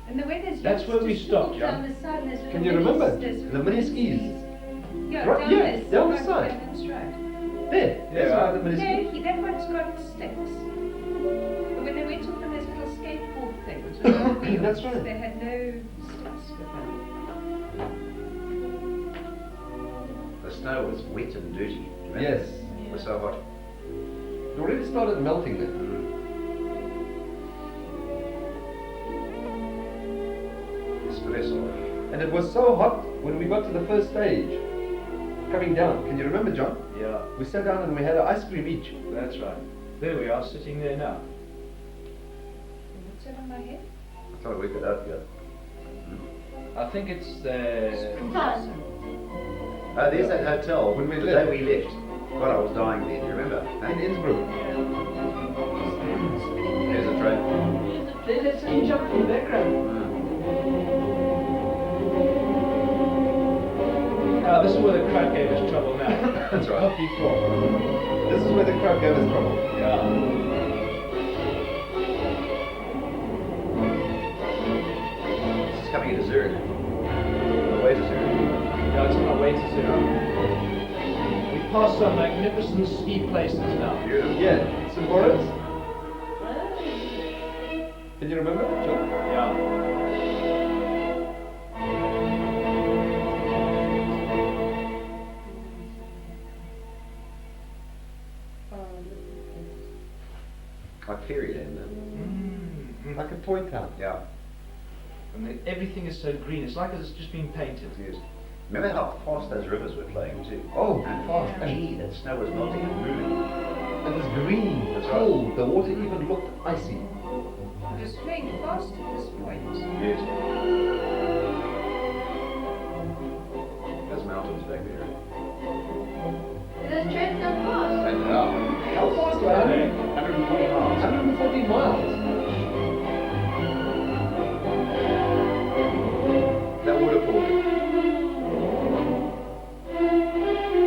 And the way there's That's where we youngsters walk stopped, down yeah. the side and there's Can little you remember? there's The little mini skis. Yeah, Right, down yeah, there, down the like side. That's right. There. That's Yeah. why the mini No, that one's got sticks. But when they went up on those little skateboard things, with no wheels, That's right. they had no sticks with them. The snow was wet and dirty. Do you remember? Yes. It was so hot. It already started melting there. Espresso. And it was so hot when we got to the first stage. Coming down. Can you remember, John? Yeah, We sat down and we had an ice cream each. that's right. There we are, sitting there now. What's that on my head? I thought we could out here. I think it's the... Oh, there's that hotel When we the left. day we left. God, I was dying there. Do you remember? In Innsbruck. There's a train. There's that ski jump in the background. Now this is where the crowd gave us trouble now. That's right. Up before. This is where the crowd gave us trouble. Yeah. This is coming into Zurich. On the way to Zurich. Yeah, it's on our way to Zurich. We passed some magnificent ski places now. Beautiful. Yeah. St. Moritz? Oh. Can you remember, John? Yeah. Like Fairyland. Like a toy town. Yeah. And everything is so green. It's like it's just been painted. Yes. Remember how fast those rivers were flowing too? Oh, And fast. gee, that snow was melting and moving. It was green, That's cold. The water even looked icy. It was flowing fast at this point. Yes. There's mountains back there. Is this train going fast? And How fast were they? 140 miles. 140 miles. That would have pulled it.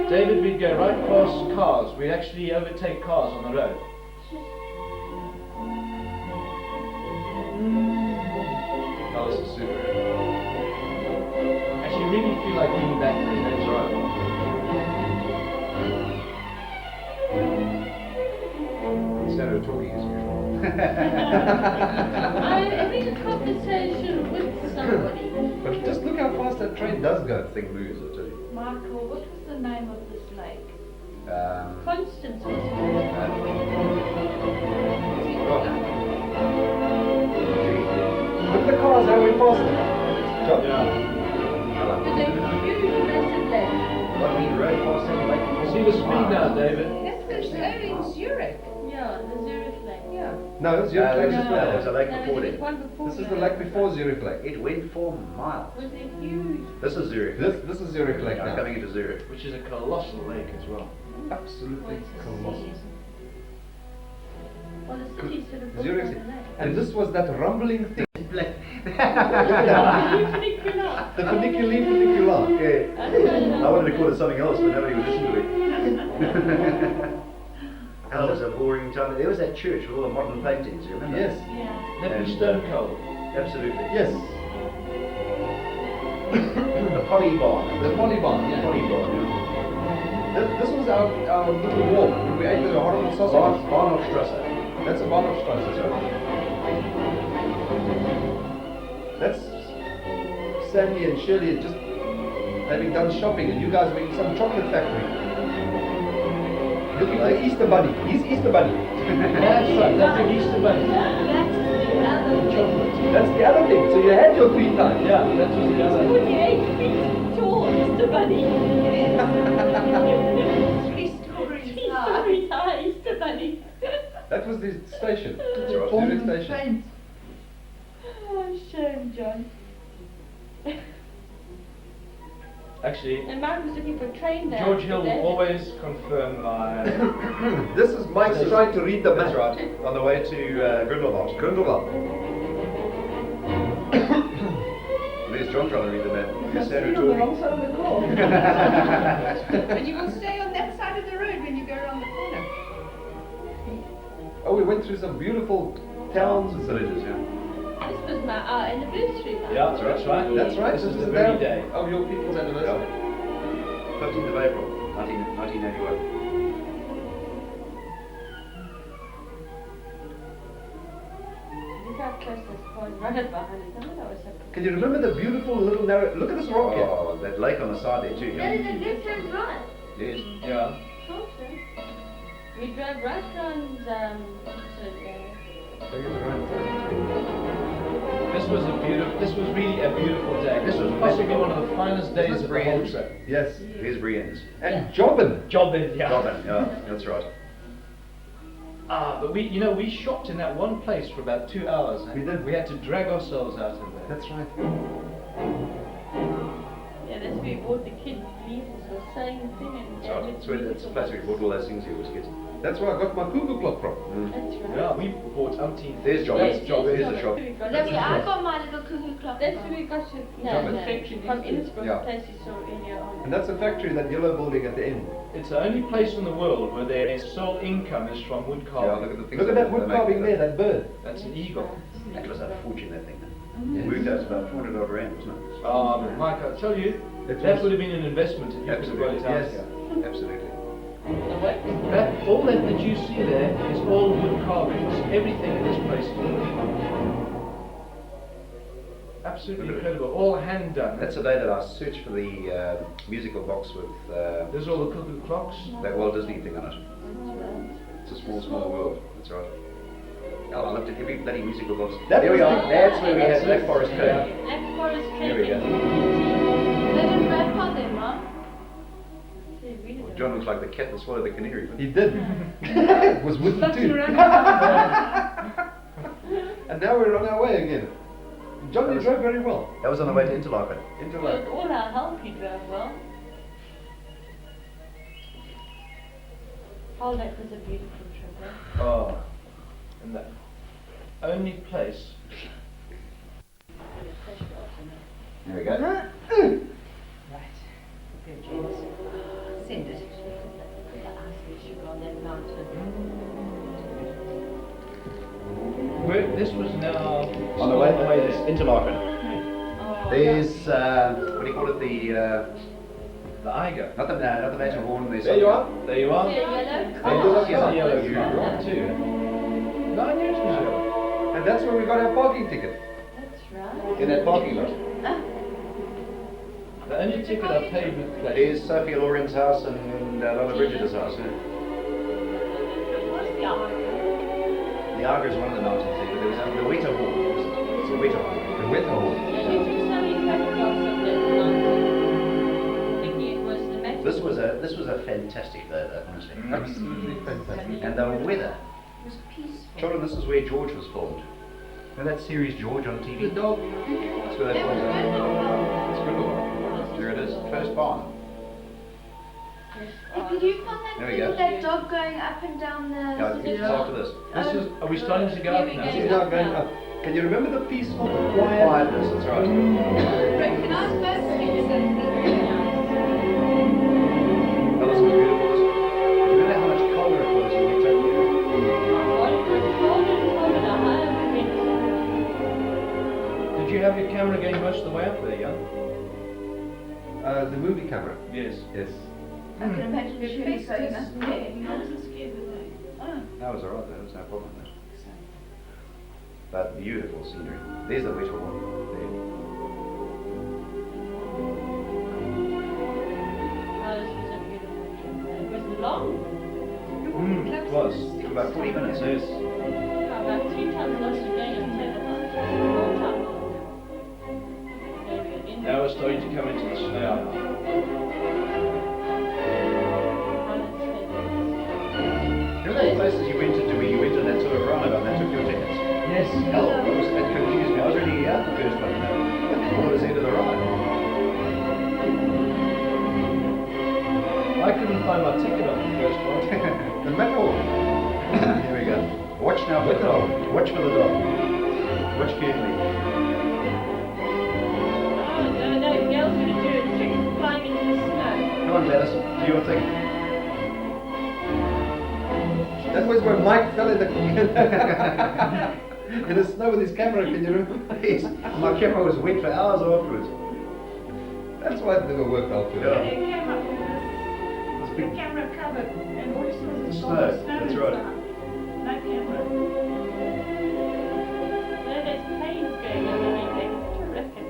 David, we'd go right past cars. We'd actually overtake cars on the road. Oh, this is super. Actually, really feel like being back there. That's right. Instead of talking as usual. I'm having a conversation with somebody. But just look how fast that train does go. That thing moves, I tell you. Michael, what was the name of this lake? Constance was it? Look at the cars how we passed them. John? Yeah. It's a huge, massive lake. What I mean, road past that lake. See the speed now, David. That was in Zurich. Yeah, the Zurich lake. Yeah. No, Zurich Lake as well. There's a lake No, before there's it. one before This is that. the lake before Zurich Lake. It went for miles. Was it huge? This is Zurich. This is Zurich Lake I'm now. coming into Zurich. Which is a colossal lake as well. Absolutely colossal. Well, the city sort of built Zurich. on the lake. And this was that rumbling thing. The Funicular. funicular. Yeah. I wanted to call it something else, but nobody would listen to it. Hell, it was a boring time. There was that church with all the modern paintings, you remember? Yes, Yeah. That'd be And, stone cold. Absolutely. yes. The Polly Barn. The Polly Barn, yeah. Polly Barn, yeah. This was our little walk. We ate the horrible sausage. Bahnhofstrasse. That's a Bahnhofstrasse. That's right. That's Sandy and Shirley just having done shopping, and you guys were in some chocolate factory. Looking for the Easter Bunny. He's Easter Bunny. That's right, that's the Easter bunny. That's the other Chocolate. That's the other thing. So you had your 3 times. Yeah, that was the other. 48 feet tall, Mr. Bunny. Three-story Three high. stories high, Mr. Bunny. That was the station. That's right. Zurich station. Oh, shame, John. Actually, And Mark was looking for a train there. George Hill will today. always confirm my... This is Mike's trying to read the map. That's right. On the way to Grindelwald. Grindelwald. There's John trying to read the map. You're standing You're on the talking. wrong side of the car. But you will stay on that side of the road when you go around the corner. Oh, we went through some beautiful towns and Villages, yeah. This was my anniversary month. Yeah, that's right. That's right. This is the very day. of your people's anniversary. 15th of April, 1981. Look how close this car is right up behind it. I thought that was so cool. Can you remember the beautiful little narrow? Look at this rock here. Oh, that lake on the side there too. That is Yeah. a left and right. Yes. Yeah. Thought so. We drove right around, This was really a beautiful day. This was possibly one of the finest days Isn't of it the whole brilliant? trip. Yes. Here's Brienne's. And Jobbin. Jobbin, yeah. Robin, yeah, that's right. But we shopped in that one place for about 2 hours. And We did. We had to drag ourselves out of there. That's right. yeah, that's where we bought the kids' leaves or same thing. And That's right. It's where it's the place where we bought all those things you always get. That's where I got my cuckoo clock from. That's right. Yeah, we bought umpteen. There's Job. That's Job. There's the shop. That's where I got my little cuckoo clock. That's where we got it. No, Jobbin. from Innsbruck, Yeah. the place you saw earlier on. And that's a factory, that yellow building at the end. It's the only place in the world where their sole income is from wood Yeah, carving. look at the things. Look at that they wood make carving with there, it. that bird. That's an eagle. That was a fortune, that thing. Yes. Worked out about 400 odd rand, wasn't it? But Mike, I tell you, It that was- would have been an investment if you could have got it out Yes. here. Absolutely. All that you see there is all wood carvings. Everything in this place is wood. Absolutely incredible. All hand done. That's the day that I searched for the musical box with There's all the cuckoo clocks. that Walt Disney thing on it. It's a small, small world. That's right. Oh, I looked at every bloody musical box. That There we was are. the- That's where we had Black Forest Cake. Black Forest There we cake. go. They didn't wrap on them, Mum. They really don't. John looks like the cat that swallowed the canary. He did. It was wooden Fluffing too. around. And now we're on our way again. John, you drove very well. That was on the way to Interlaken. With all our help, he drove well. Oh, that was a beautiful trip. Eh? Oh, and the only place. There we go. Right. Good, James. Send it. The ice sugar on that mountain. This was now On the way there. to Interlaken. Oh, There's, what do you call it, The Eiger. not the Matterhorn, there's There you are. There you are. the yellow Oh, car. yeah, The yellow you- car. Right too. 9 years ago. And that's where we got our parking ticket. That's right. in that parking lot. The only ticket I paid with place. There's Sophia Loren's house and Lola Bridget's house. Yeah. What's the other? The Aga is one of the mountains there. There was the Weta Hall. It's the Weta Hall. The weather hall. Yeah, you took so many photographs of that mountain. Thinking it was the magic. This was a fantastic day, though, honestly. Absolutely fantastic. And the weather. It was peaceful. Children, this is where George was filmed. Remember that series George on TV? The dog. That's where they filmed it. It's Grindelwald. There it is, first barn. Hey, could you find that There we video go. of that dog going up and down the... Yeah, it's after this. This is. Are we starting to get up Here we now? go. This is now going up. Can you remember the peaceful, quiet? Quietness, that's right. Recognize both things. Very nice. Oh, this was beautiful. Do you remember how much colder it was when we took you? Did you have your camera going most of the way up there, young? The movie camera. Yes. Yes. I can imagine Your you face going is up there. I wasn't scared of that. That was alright, there was no problem there. But beautiful scenery. There's the Weta Hall. There. It was long. It was. Took about 40 minutes. Yes. About 3 times less than going up 4 times. Now we're starting to come into the snow. You know those places you went into where you went on that sort of roundabout and they took your tickets? Yes. Hell, that confused me. I was already out the first one. I thought it was the end of the ride. I couldn't find my ticket on the first one. The metal. Here we go. Watch now for the dog. Watch for the dog. Watch carefully. Oh, no, girls going to do it. Chicken flying into the snow. Come on, Gladys. Do your thing. That was where Mike fell in the in the snow with his camera. Can you remember? Yes. My camera was wet for hours afterwards. That's why it never worked out too well. Yeah. They came up with the camera covered and all you saw was the Snow, solid snow that's inside. right. No camera. No, there's planes going underneath. It's terrific.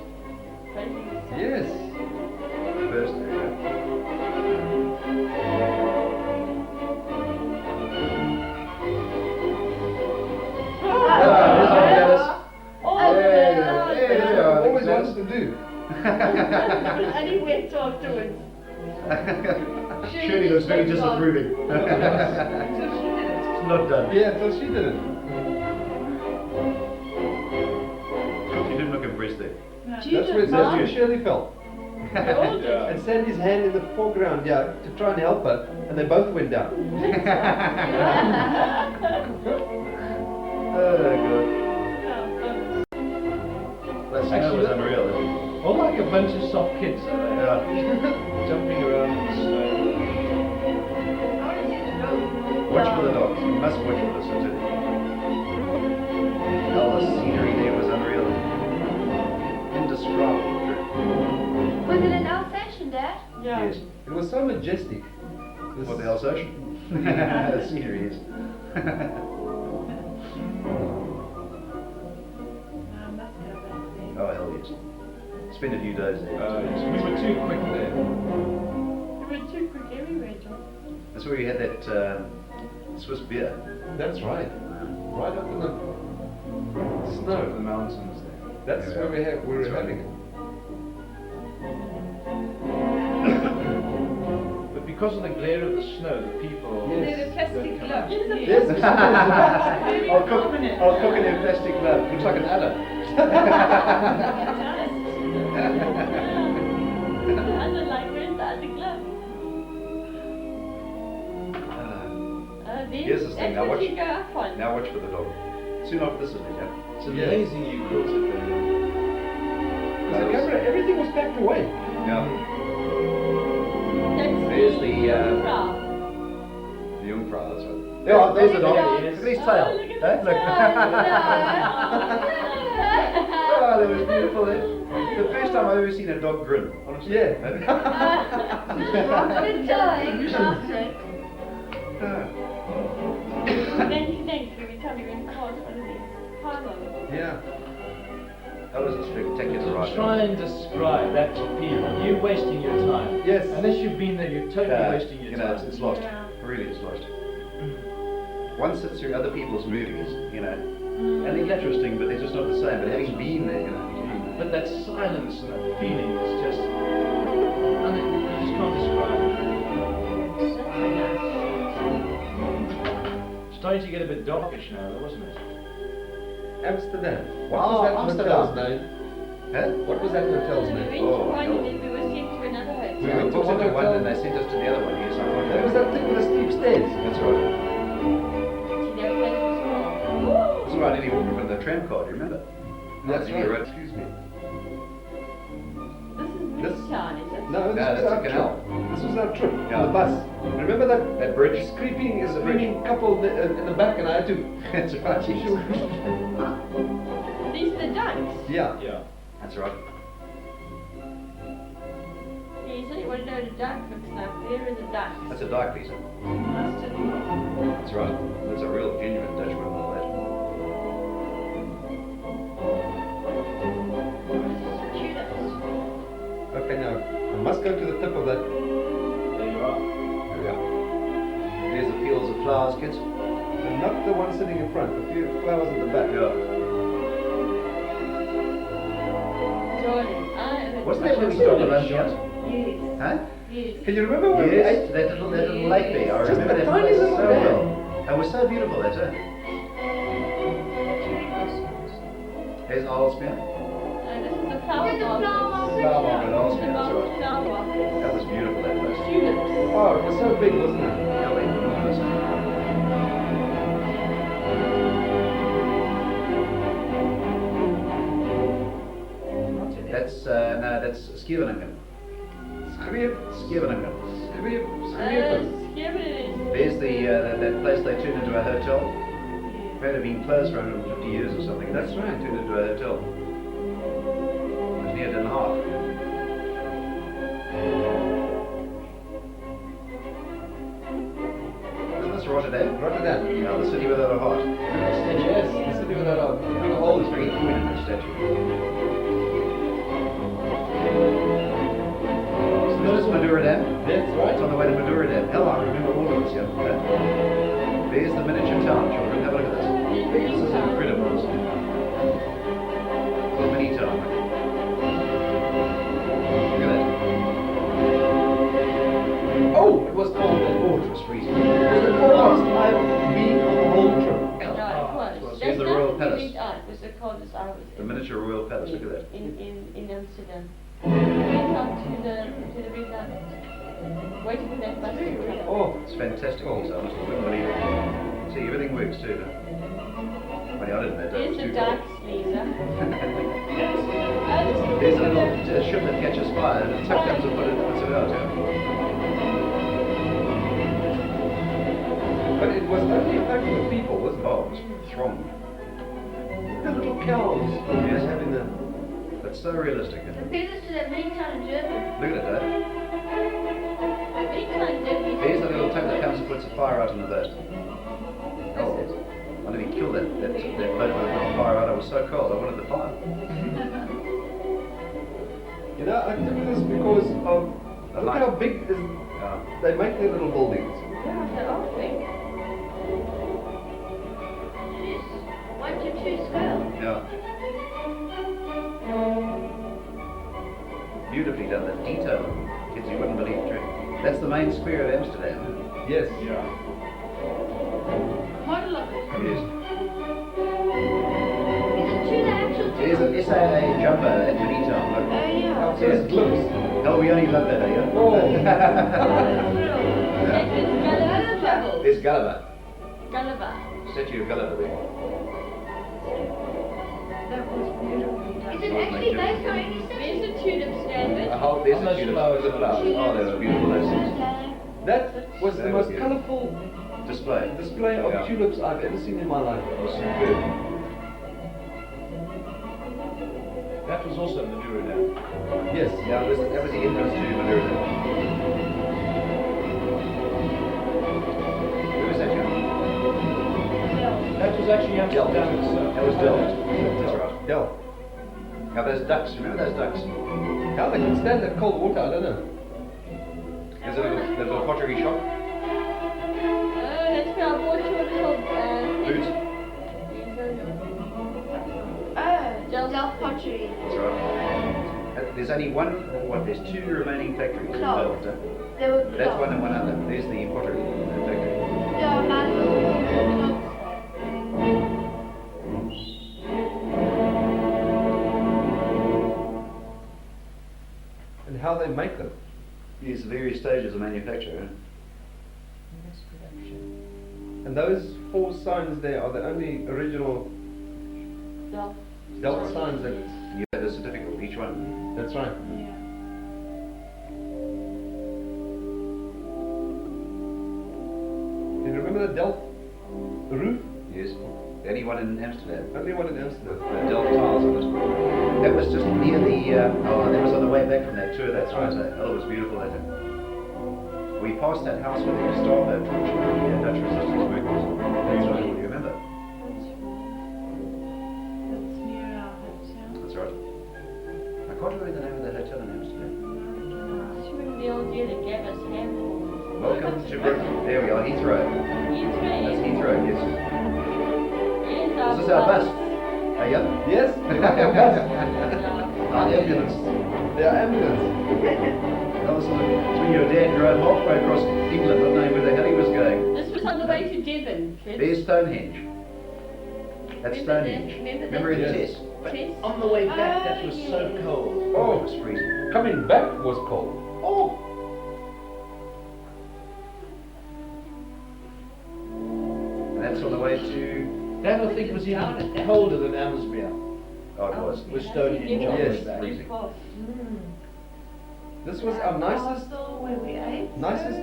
Crazy. Yes. First, there we go. Oh, Hey, yeah. hey, That's there what I've we always go. wanted to do. And he went afterwards. Shirley looks very disapproving. So she did it. It's not done. Yeah, so she did it. You didn't look impressed there. That's where Shirley fell. Yeah. And Sandy's hand in the foreground, yeah, to try and help her, and they both went down. Oh, God. That snow was unreal. Isn't it? All like a bunch of soft kids. Yeah. Jumping around in the snow. I want to see the dog. Watch for the dogs. You must watch for this, isn't it? Oh, the scenery there was unreal. Indescribable. Was it an Alsatian, Dad? Yeah. Yes. It was so majestic. It What the Alsatian? The scenery is. I must go back there. Oh, hell yes. Spend a few days there. Yes, we were too quick there. You were too quick everywhere, John. That's where we had that Swiss beer. That's right. Right up in the Over the snow. mountains there. That's Yeah. where we were That's right. having it. But because of the glare of the snow, the people... Yes. They're the plastic gloves. Yes. I'll cook in a plastic glove. Looks like an adder. I don't like where's the other glove? Here's this thing, That's now what watch. you go up on. Now watch for the dog. Soon after this is it, yeah? It's amazing you caught it there. The camera, everything was packed away. Yeah. That's There's the, Frau. The Jungfrau, that's right. Oh, There's the look dog. at Look that. at his tail. Oh, look at Eh? the Look. tail. Oh, that was beautiful there. The first time I've ever seen a dog grin, honestly. Yeah. Good time, after it. Then every time you went past one of these panels. Yeah. That was a spectacular ride. Try and describe that to people. You're wasting your time. Yes. Unless you've been there, you're totally wasting your You know, time. it's lost. Yeah. Really, it's lost. One sits through other people's movies, you know, and they're interesting, but they're just not the same. But having been there, you know, But that silence and that feeling is just... you just can't describe it. Starting to get a bit darkish now, though, wasn't it? Amsterdam. What Oh, was that Amsterdam. hotel's name? huh? What was that hotel's We name? went to Oh, one no. and then we were sent to another hotel. We were booked into one and they sent us to the other one. Yes, I That was can't that thing with the steep stairs. That's right. See, their place was called. That's right, and he walked in front of the tram car, do you remember? That's Yeah, right. Excuse me. This is Midtown, is it? No, this No, was that's our a canal. trip. This was our trip Yeah. on the bus. Remember that That bridge? creeping, That's the bridge. screaming couple in the back, and I had to. That's right. These are the ducks. Yeah. Yeah. That's right. Yeah, you said you want to know what a duck looks like. Where are the ducks? That's a dyke, Lisa. That's right. That's a real genuine Dutch woman, all that. Okay, now I must go to the tip of that. There you are. There we are. There's the fields of flowers, kids. And not the one sitting in front. A few flowers at the back. Yeah. Jordan. Wasn't that when we stopped at lunch? Yes. Huh? Yes. Can you remember when we Yes, ate? that little lake there. I Just remember a that tiny place so little dam. well. It was so beautiful that day. There's Aalsmeer. This is the flower Look at the market. flower market. Flower market, Aalsmeer, that's right. Flower market. That was beautiful, that place. Tulips. Oh, it was so big, wasn't it? Yeah, wait, enormous. That's Scheveningen. Scheveningen. Scheveningen. There's that place they turned into a hotel. It had been closed for 150 years or something. That's right. Turned into a hotel. It was near Den Haag. Isn't this Rotterdam? Rotterdam. Yeah, the city without a heart. Yes, the city without a big Oh, hole. there's very queen in that statue. So this is Madura Dam. That's right. It's on the way to Madura Dam. Hell, I remember all of this, yeah. There's the miniature town, children. Have a look at this. This is incredible, isn't it? Little mini town. Look at that. Oh, it was cold then. Oh, it was freezing. It was the coldest I've been on the whole trip. No, it was. Here's the Royal Palace. It was the coldest I was The in. miniature royal palace, look at that. In Amsterdam. We went out to the red light. Waiting for that bus to come. Oh, It's fantastic, Oh. Lisa. I honestly couldn't believe it. See, everything works too, huh? Well, I didn't know that. There's was the too ducks, Lisa. There's a little ship that catches fire and the tug comes and puts it out, yeah. but it was only packed with people, wasn't it? Oh, it was thronged. The little cows. Yes. Having the. That's so realistic. Huh? Compare this to that main town in Germany. Look at that. Big time, Debbie. There's the little fire out on the boat. Oh, I nearly killed that boat when it got fire out. I was so cold, I wanted the fire. You know, I took this because of The look light. how big is they make their little buildings. Yeah, they are big. Choose 1 to 2 scale. Yeah. Beautifully done, the detail. Kids, you wouldn't believe it. That's the main square of Amsterdam. Yes. Yeah. Model of it. Yes. Is it to the actual There's an SAA jumper at Benitown. Oh, yeah. How so it looks. Oh, we only love that, yeah? Oh. There's Gulliver. Gulliver. Statue of Gulliver there. That was beautifully done. Is it actually based on any city? There's the tulips, David. There's On the those tulips, flowers. the flowers. Oh, they were beautiful, those things. That was the That most was good. colourful Display. display of Yeah. tulips I've ever seen in my life. It was superb. That was also Madeira Dam. Yes. Yeah, that was the entrance to Madeira. Where was that, John? That was actually Amsterdam itself. That was Delft. That's right. Yeah. Now those ducks, remember those ducks? How they can stand that cold water, I don't know. There's a little pottery shop. Oh, that's where I bought you a little Boots. Oh, Delft Pottery. That's right. There's only there's 2 remaining factories in Cloth. Delft. There were That's clocks. one and one other. There's the pottery factory. Yeah, my little clocks. And how they make them. There's various stages of manufacture. And those 4 signs there are the only original Delft. Delft signs that. You have a certificate for each one. That's right. Do you remember the Delft roof? Yes. The only one in Amsterdam. Only one in Amsterdam. Delft tiles on it. That was just near the, that was on the way back from that tour, that's right. Oh, it was beautiful that day. We passed that house where the Gestapo tortured the Dutch resistance workers. That's right, you remember? That's near our hotel. That's right. I can't remember the name of the hotel in Amsterdam. Just remember the old year that gave us handballs. Welcome to Britain. There we are, Heathrow. That's Heathrow, yes. Yes, This is our bus. Oh, yeah? Yes? Our ambulance. They are ambulance. That was when your dad drove halfway across England, not knowing where the hell he was going. This was on the way to Devon, kids. There's Stonehenge. That's Remember Stonehenge. that? Remember in Yes. Tess? Chess? On the way back, that was so cold. Oh, it was freezing. Coming back was cold. Oh! And that's on the way to... That I think was even colder than Amsbjerg. Oh, it was. With Stonehenge on the Yes. way back. Freezing. This was our nicest, Castle where we ate. nicest.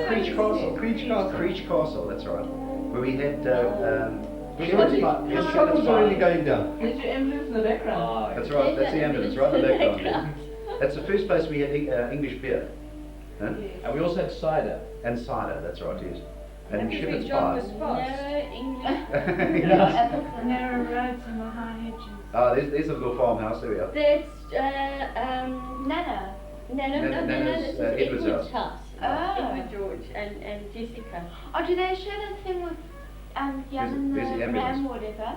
Creech Castle. Creech Castle. Creech Castle, that's right. Where we had... The sun was already going down. There's your ambulance in the background. That's right, that's the ambulance, right in the background there. That's the first place we had English beer. Huh? And we also had cider. And cider, that's right, yes. And That was shepherd's when John pie. was fast. Narrow English. Narrow roads and the high hedges. There's a little farmhouse, there we are. That's, Nana. Nana's, that's Edward's Edward's house. house. Oh. Edward George and Jessica. Oh, do they show that thing with Jan and There's the the ambulance. ram, whatever?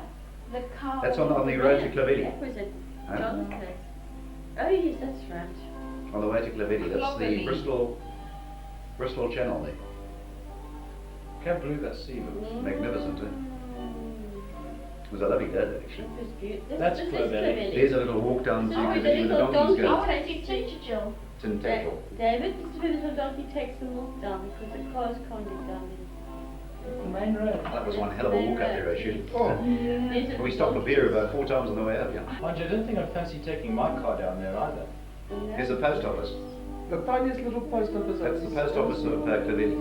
The car. That's on the road to Clavedi. That was at Huh? John's place. Oh yes, that's right. On the way to Clavedi. That's the Clavedi. Bristol Channel there. Can't believe that sea, but Magnificent, eh? It was a lovely day, that, actually. It was beautiful. That's This is Clovelly. There's a little walk down to Oh, Clavedi the where the little donkeys donkey. I go. want to see teacher Jill. Tintagel. David, this is where the little donkey takes the milk down because the cars can't get down there. The main road. That was one hell of a walk up there, I should. Oh. There's a We stopped for beer about 4 times on the way up, yeah. mind you, I don't think I'd fancy taking my car down there either. There's a post office. The tiniest little post office. That's the post office of Clavedi.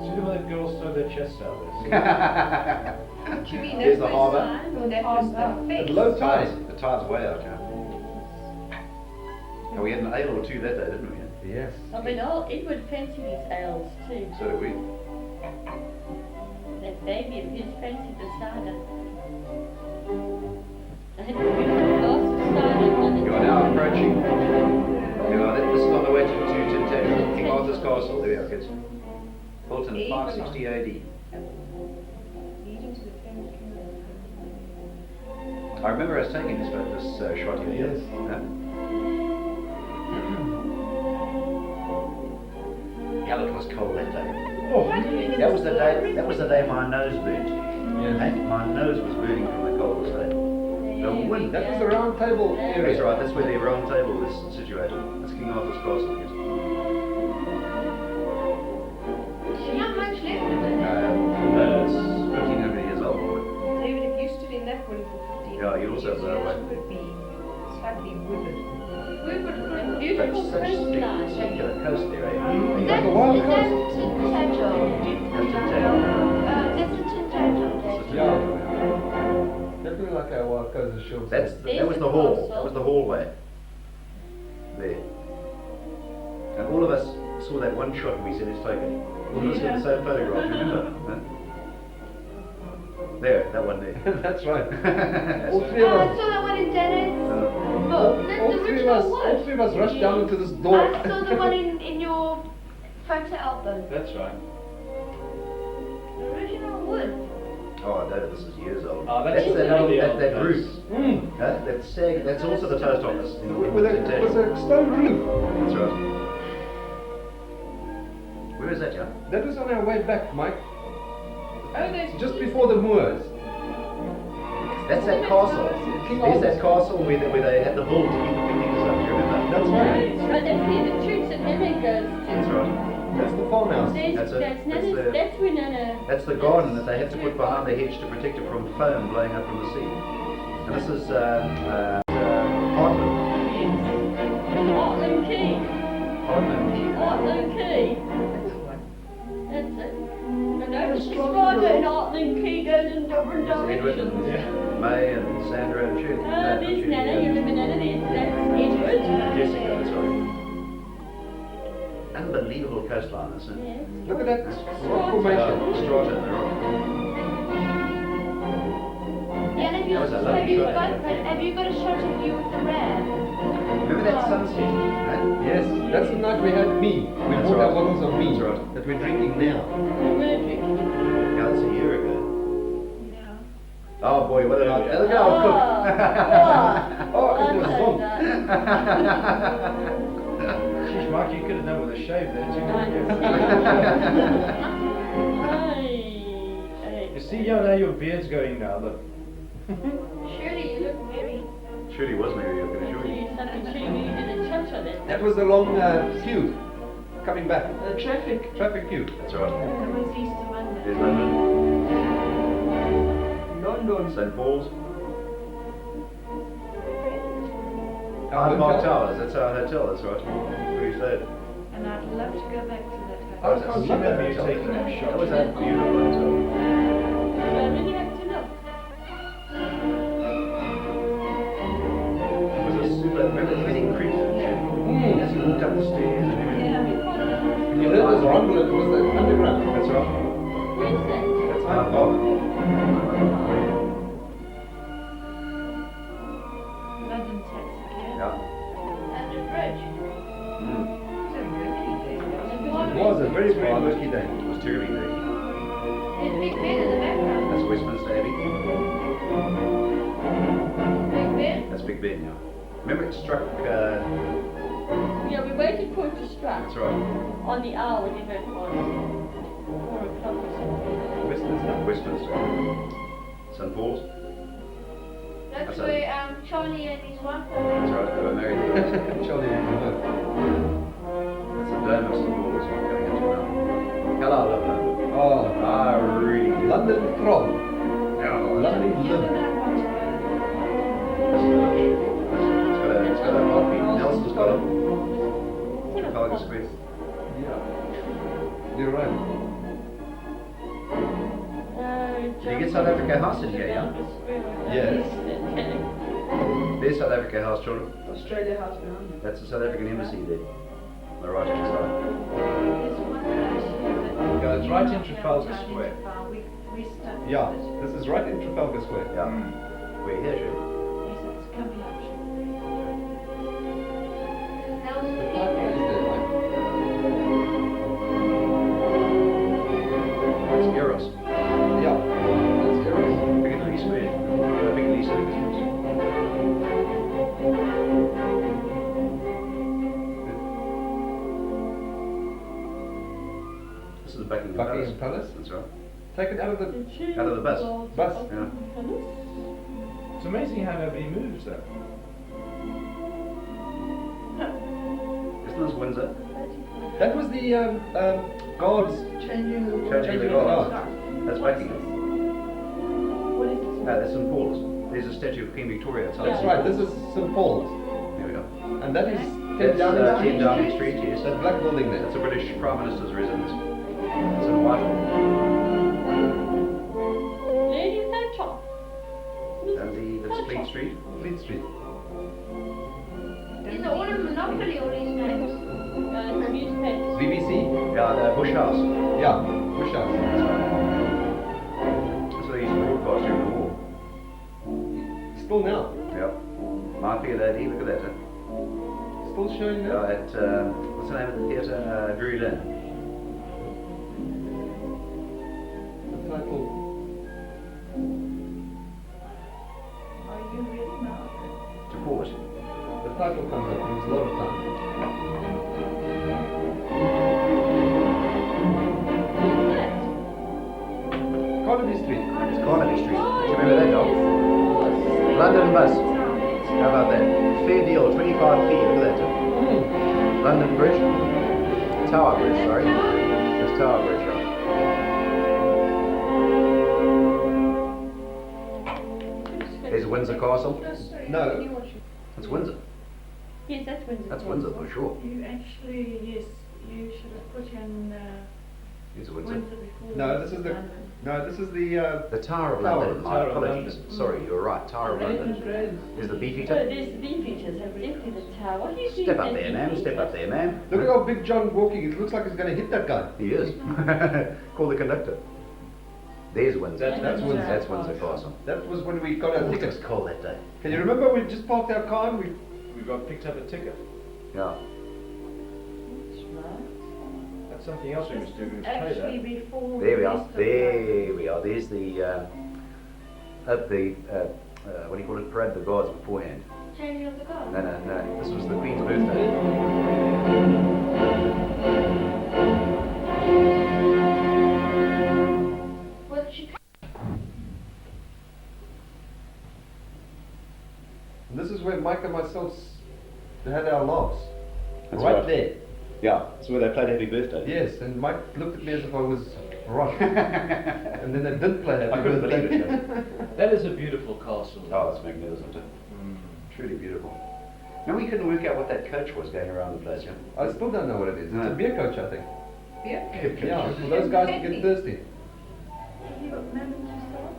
See the way the girls throw their chests out there. Should we There's know the harbour. That was the At fence. low tide. The tide's way out, yeah. And we had an ale or two that day, didn't we? Yes. I mean, Edward fancied his ales too. So do we. That baby of his fancied the cider. I had a beautiful glass of cider on the You are now approaching. This is on the way to Tintagel, King Arthur's Castle. There we are, kids. Built in 560 AD. Leading to the famous kingdom. I remember us taking this shot here. Yes. Yeah, look, it was cold that day. Why do you think That it was the so day. horrific? That was the day my nose burnt. Yes. My nose was burning from the cold this day. The wind. That was the round table area. That's right. That's where the round table is situated. That's King Arthur's Castle. Yes. Not much left of it. It's 1500 years old. David, if you stood in that building for 15 Yeah, you'd also have that way. it would be slightly withered. We would put a Such beautiful thick, coastline. secular coast there, eh? Is Like a wild coast. that Tintagel? That's Tintagel. That's a Tintagel. Yeah. Definitely like a wild coast of shore. That was the hall. That was the hallway. There. And all of us saw that one shot and we said it's taken. All of us got the same photograph, remember? Huh? There, that one there. That's right. All So, three of I us. saw that one in Dennis. uh, Book. That's All the three of original us. one. All three of us rushed down into this door. I saw the one in your photo album. That's right. The original wood. oh, David, this is years old. Oh, that's that, a really old that place. roof. Mm. Huh? That sag, that's also the post office. With a stone roof. That's right. Where is that, John? That was on our way back, Mike. Oh, there's Just before the Moors. That's that castle. There's that castle where they had the bull to keep the picnickers up, you remember? That's right. But that's where the church that Nana goes That's to. right. That's the farmhouse. That's it. That's That's Nana's, the- that's where Nana. That's the garden that they had to put behind the hedge to protect it from foam blowing up from the sea. And this is Hartland. Hartland Key. Hartland. Hartland Key. That's it. And over Strata and Hartland Key goes in different Edward directions. and May and Sandra and Shirley. There's Nana, you remember Nana, that's Edward. Jessica, that's right. Unbelievable coastline, isn't it? Yes. Look at that rock formation. Strata in the rock. Yeah, and That was a lovely shot. have you got a shot of you with the ram? Remember that sunset? Huh? Yes, that's the night we had me. We That's bought right. our bottles of me That's right. that we're drinking now. Magic. Yeah, that's a year ago. Yeah. Oh boy, what a night. Look how Oh, Oh, it was I bomb. say that. Sheesh, Mike, you could have done with a shave there Hey. You see how now your beard's going now, look. Surely you look very. Surely was Mary, I can assure you. Something true, you did a cha-cha then. That was the long queue coming back. Traffic queue. That's right. That was Easter Monday. There's London. London. St. Paul's. Our Mark hotel. Towers, that's our hotel, that's right. Where you stayed. And I'd love to go back to that I house. can't I remember you hotel. taking that shot. That was a beautiful hotel. I really have to look. It was a super, remember everything creaked as you walked up the stairs and everything. Yeah. You heard this rumble, it was the underground. That's right. Where's that? That's Mount Bob. London taxi cab. Yeah. And the bridge. Mm. It's a rookie day. It was a very, very lucky day. It was terribly dirty. There's Big Ben in the background. That's Westminster Abbey. Big Ben. That's Big Ben, yeah. Remember it struck, Yeah, we waited for it to strike that's right, on the hour, whatever it was. 4 o'clock or something. Westminster. St. Paul's. That's That's where Charlie and his wife That's were. right, they were married there. Charlie and Mother. That's the dome of St. Paul's going into now. Hello, I love London. Oh, I really do. London Throb. Oh, Lovely Yeah, London. but I want to It's got a heartbeat. Nelson's got a Trafalgar Square. Yeah. You're right. Did you get South Africa House in here, yeah? Yes. There's South Africa House, children. Australia House behind. That's the South African Embassy there. on the right-hand side. There's one actually Yeah, it's right in that Trafalgar down in Square. Trafalgar. We stuck with Yeah, it. this is right in Trafalgar Square. Yeah. We're here, Judy. Yes, it's coming up. That was The the parking is there, Mike. That's Eros. Yeah, that's Eros. Piccadilly Square. Piccadilly Circus. This is the Buckingham Buckingham Palace. Palace. That's right. Taken out of the Out of the bus. bus. Yeah. It's amazing how nobody moves though. Isn't this Windsor? That was the guards. Changing the Changing guards. guards. That's Buckingham. What is this? No, that's St Paul's. There's a statue of Queen Victoria outside. That's right. This is St Paul's, There we go. and that is That's 10 Downing 10 Street. Downing Street, yes. That black building there. That's a British Prime Minister's residence. It's in Whitehall. Lady Thatcher. And that's Fleet Street. Fleet Street. Is it all in Monopoly, all these names? Newspapers. BBC. Yeah, the Bush House. Yeah, Bush House. That's right. That's what they used to broadcast during the war. Still now. Yep. Might be a lady, look at that. Huh? Still showing Yeah, now. at, what's the name of the theatre? Drury Lane. The title. Are you ready now? To port. The title comes up. There's a lot of time. Carnaby Street. It's Carnaby Street. Do you remember that, dog? London bus. How about that? Fair deal, 25p, look at that. Huh? London Bridge. Tower Bridge, sorry. It's Tower Bridge, yeah. There's Windsor Castle. No. It's Windsor. Yes, that's Windsor. That's Windsor for sure. You actually, yes, you should have put in It's Windsor. Windsor before. No, this is the. London. No, this is the. The Tower of Tower, London. My Tower of apologies. London. Sorry, you're right. Tower of London. Is the Well, Beefeater. there's the Beefeaters, definitely the tower. What are you doing? Step up at there, ma'am. Step up there, ma'am. Look at how big John walking. It looks like he's going to hit that guy. He is. Call the conductor. There's Windsor. That's Windsor. That's Windsor Castle. That was when we got our Oh, it tickets. was cold that day. Can you remember we just parked our car and we. We got picked up a ticket. Yeah. That's something else we must do. We must play Actually, that. before. There we the are. rest of There we are. There's the what do you call it? Parade of the Guards beforehand. Changing of the guard. No. This was the Queen's birthday. What did she And this is where Mike and myself had our laughs. That's right right. there. Yeah. That's where they played Happy Birthday. Yes, and Mike looked at me as if I was rotten. And then they did play Happy I couldn't Birthday. believe it. Yeah. That is a beautiful castle. Oh, it's magnificent. Truly beautiful. No, we couldn't work out what that coach was going around the place. Yeah. I still don't know what it is. It's No. a beer coach, I think. Beer? Yeah, for those guys to get thirsty. You remember to start?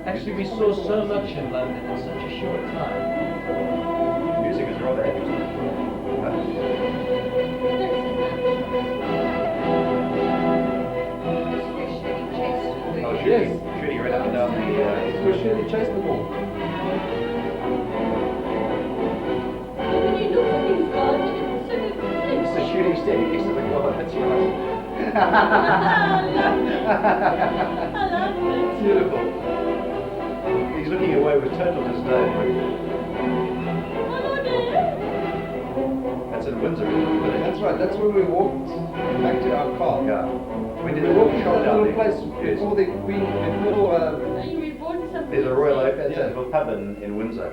Actually, we saw so much in London in such a short time. Music is rather interesting. Oh, Yes. Shooting right up and down the. It was really chased the ball. When you look at these guys, it's so It's the shooting standing next to the guard. That's right. I love it. Beautiful. He's looking away with total disdain. That's in Windsor. That's right, that's where we walked back to our car. Yeah. We did We a walked little to shop that down little there. place Yes. before the Queen, before We bought something. There's a Royal Oak. That's Yeah. a little pub in Windsor.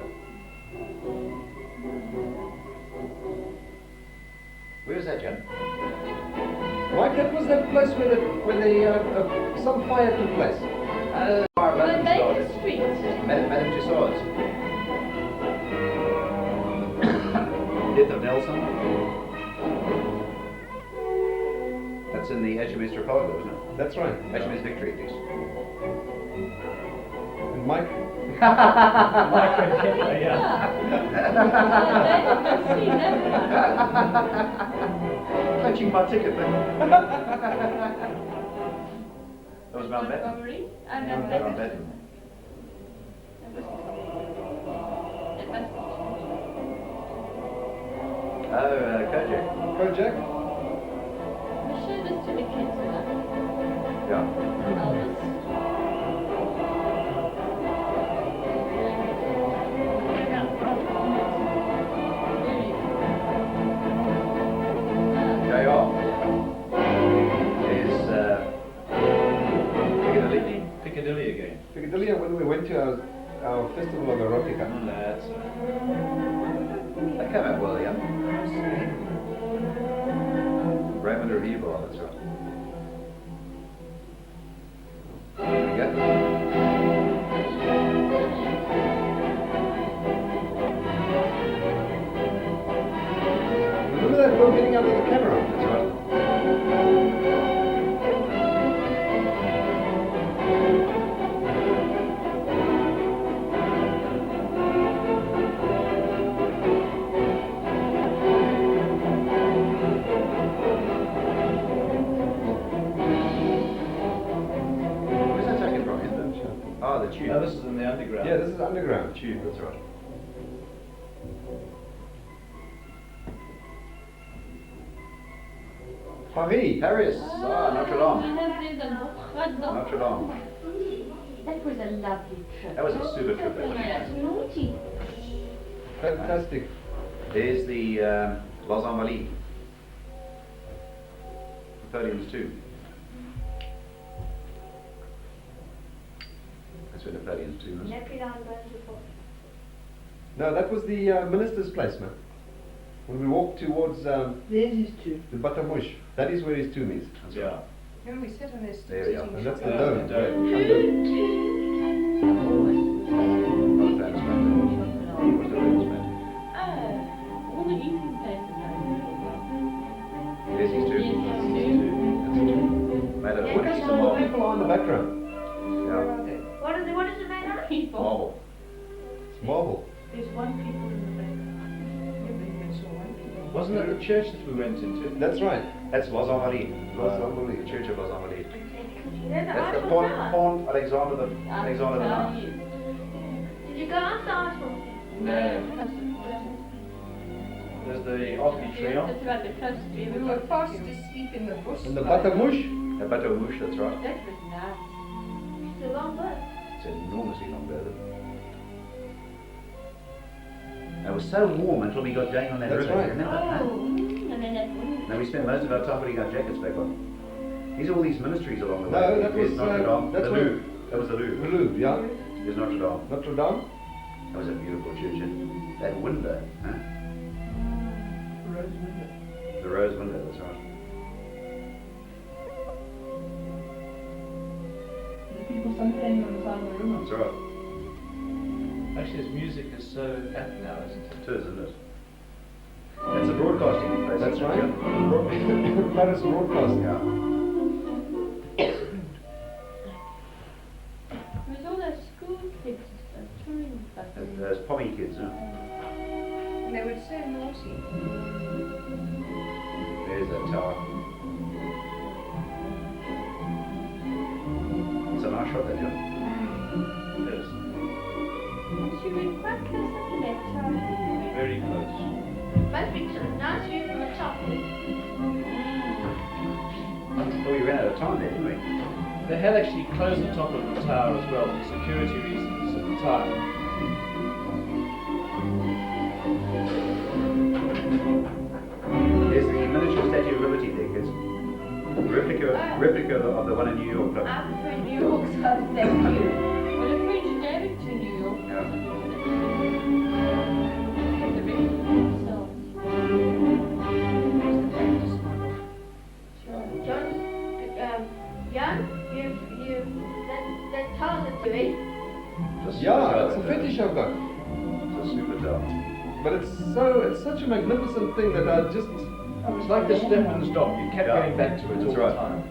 Where's that, John? Mike, that was that place where some fire took place. Fire of London Baker started. Street. Madame Tussauds. Death of Nelson. That's in the HMS Trafalgar, isn't it? That's right. HMS Victory, please. And Mike. Micro Kepler, yeah. Clenching my ticket then. That was Mountbatten. Montgomery. And Mountbatten. that Mountbatten. must be. Oh, Kojak. Kojak. We show this to the kids, right? Yeah. Elvis. JR is Piccadilly. Piccadilly again. Piccadilly, when we went to our festival of erotica. That's That came out well, yeah. Raymond Review Bar, that's right. There we go. Remember that girl getting out of the camera? That's right. Where's that taken from, isn't it? Oh, the tube. No, this is in the underground. Yeah, this is underground. Tube, that's right. Paris. Paris, Notre Dame. Notre Notre Dame. That was a lovely trip. That was a super trip, that was. That's naughty. Fantastic. There's the Los Invalides. Napoleon's tomb. That's where Napoleon's tomb is. Notre Dame burns before. No, that was the minister's place, man. When we walked towards There's his two. the Batamush, that is where his tomb is. That's Yeah. right. When we sat on this There we are. sitting And that's the Yeah, dome. the dome. Not a famous man. What's the famous man? All the eating places There's his tomb. Yes, his That's his tomb. tomb. That's his tomb. Made out of wood. Look at some more people are in the background. Yeah. What is it made out of? People. Marble. It's marble. There's one people in the background. Never even saw one people. Wasn't it the church that we went into? That's right. That's Los Invalides. Los Invalides. The Church of Los Invalides. There's That's the Eiffel Pont Tower. Alexander the Ninth. Did you go up the Eiffel? No. There's the Arc de Triomphe. That's about the closest we We ever were got. fast asleep in the bush. And the Batamush, The Bateau Mouche, that's right. That was nice. It's a long boat. It's enormously long bird. It was so warm until we got going on that That's river. right. Remember? Huh? And then that one. Now we spent most of our time putting our jackets back on. These are all these ministries along the way. No, that There's was, Notre Dame. that's the where- Louvre. That was the Louvre. the Louvre, yeah. There's Notre Dame. Notre Dame. That was a beautiful church. That window, huh? Rose window. The rose window, that's right. The people suntanning on the side of the river. That's right. Actually, his music is so apt now, isn't it? It is, isn't it? It's a broadcasting place. That's isn't it, right. Jim? Paris broadcast. Yeah. There's all those school kids, touring buses. Those pommy kids, huh? And they were so naughty. There's that tower. It's a nice shot there, Jim. It is. She went quite close up to that tower. Very close. Most pictures are nice view from the top. Oh, we ran out of time there, didn't we? They had actually closed the top of the tower as well for security reasons at the time. There's the miniature Statue of Liberty there, kids. Replica of the one in New York. Look. I prefer New York, so thank you. Well, the French gave it to New York. Yeah. The rest themselves. John, Jan, that tower that you ate, It's a Yeah, super it's a tower, fetish I've got. It's a super tower. But it's such a magnificent thing that I just, It's like the step and stop. You kept Yeah. going back to it That's all right. the time.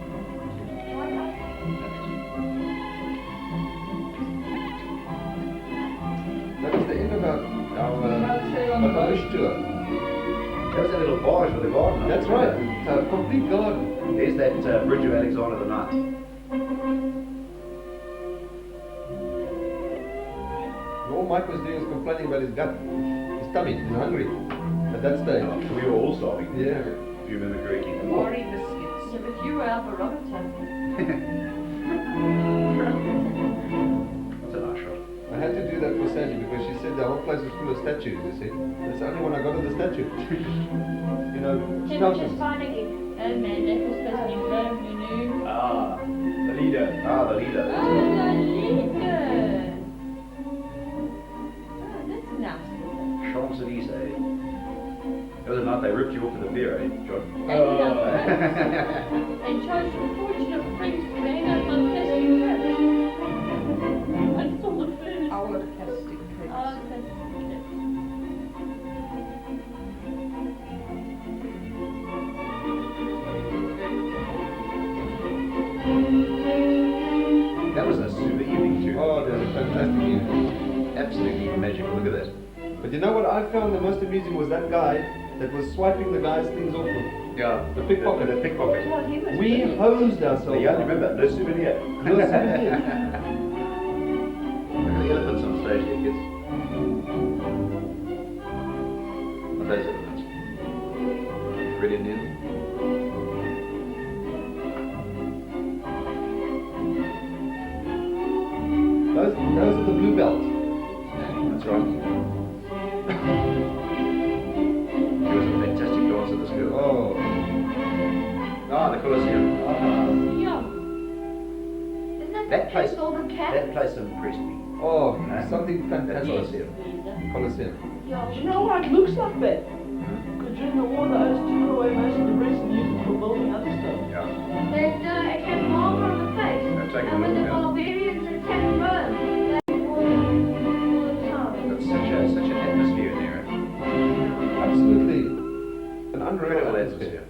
bush tour. That was a little barge with a garden on it. That's right. It's a complete garden. There's that Bridge of Alexander the Ninth. All Mike was doing was complaining about his gut, his tummy. He's hungry at that stage. We were all starving. Yeah. If you remember correctly. Worry biscuits. Yeah, but you were our barometer. That's a nice shot. I had to do that for Sandy because she said the whole place was full of statues, you see. That's the only one I got of the statue. You know, Temperature's mountains. fine again. Oh man, that was supposed to be Rome, you knew. Ah, the leader. Ah, the leader. Oh, the leader. Oh, that's nice. Champs-Élysées. That was the night they ripped you off of the beer, eh, John? And charged a fortune of French to hang up on plastic cups. I saw the furniture. Our plastic Oh, cakes. plastic cups. That was a super evening too. Oh, that was a fantastic evening. Absolutely magical. Look at that. But you know what I found the most amusing was that guy that was swiping the guy's things off him. Yeah. The pickpocket. The pickpocket. Well, he was We brilliant. hosed ourselves. Yeah, remember, no souvenir. No souvenir. Look at the elephants on stage there, kids. What are those elephants? Red Indian? Those are the blue belts. That's right. She was a fantastic dancer, this girl. Oh, Ah, the Colosseum. Yeah. Isn't that That place, golden cat? that place impressed me. oh, Huh? something That fantastic. Colosseum. Colosseum. Do you know why it looks like that? Because during the war, the O's took away most of the bricks and used them for building other stuff. Yeah. It had marble on the face. Now take a And when look the now. barbarians attacked Rome, they all the time. That's such an atmosphere in there. Absolutely. An unreal Incredible atmosphere. atmosphere.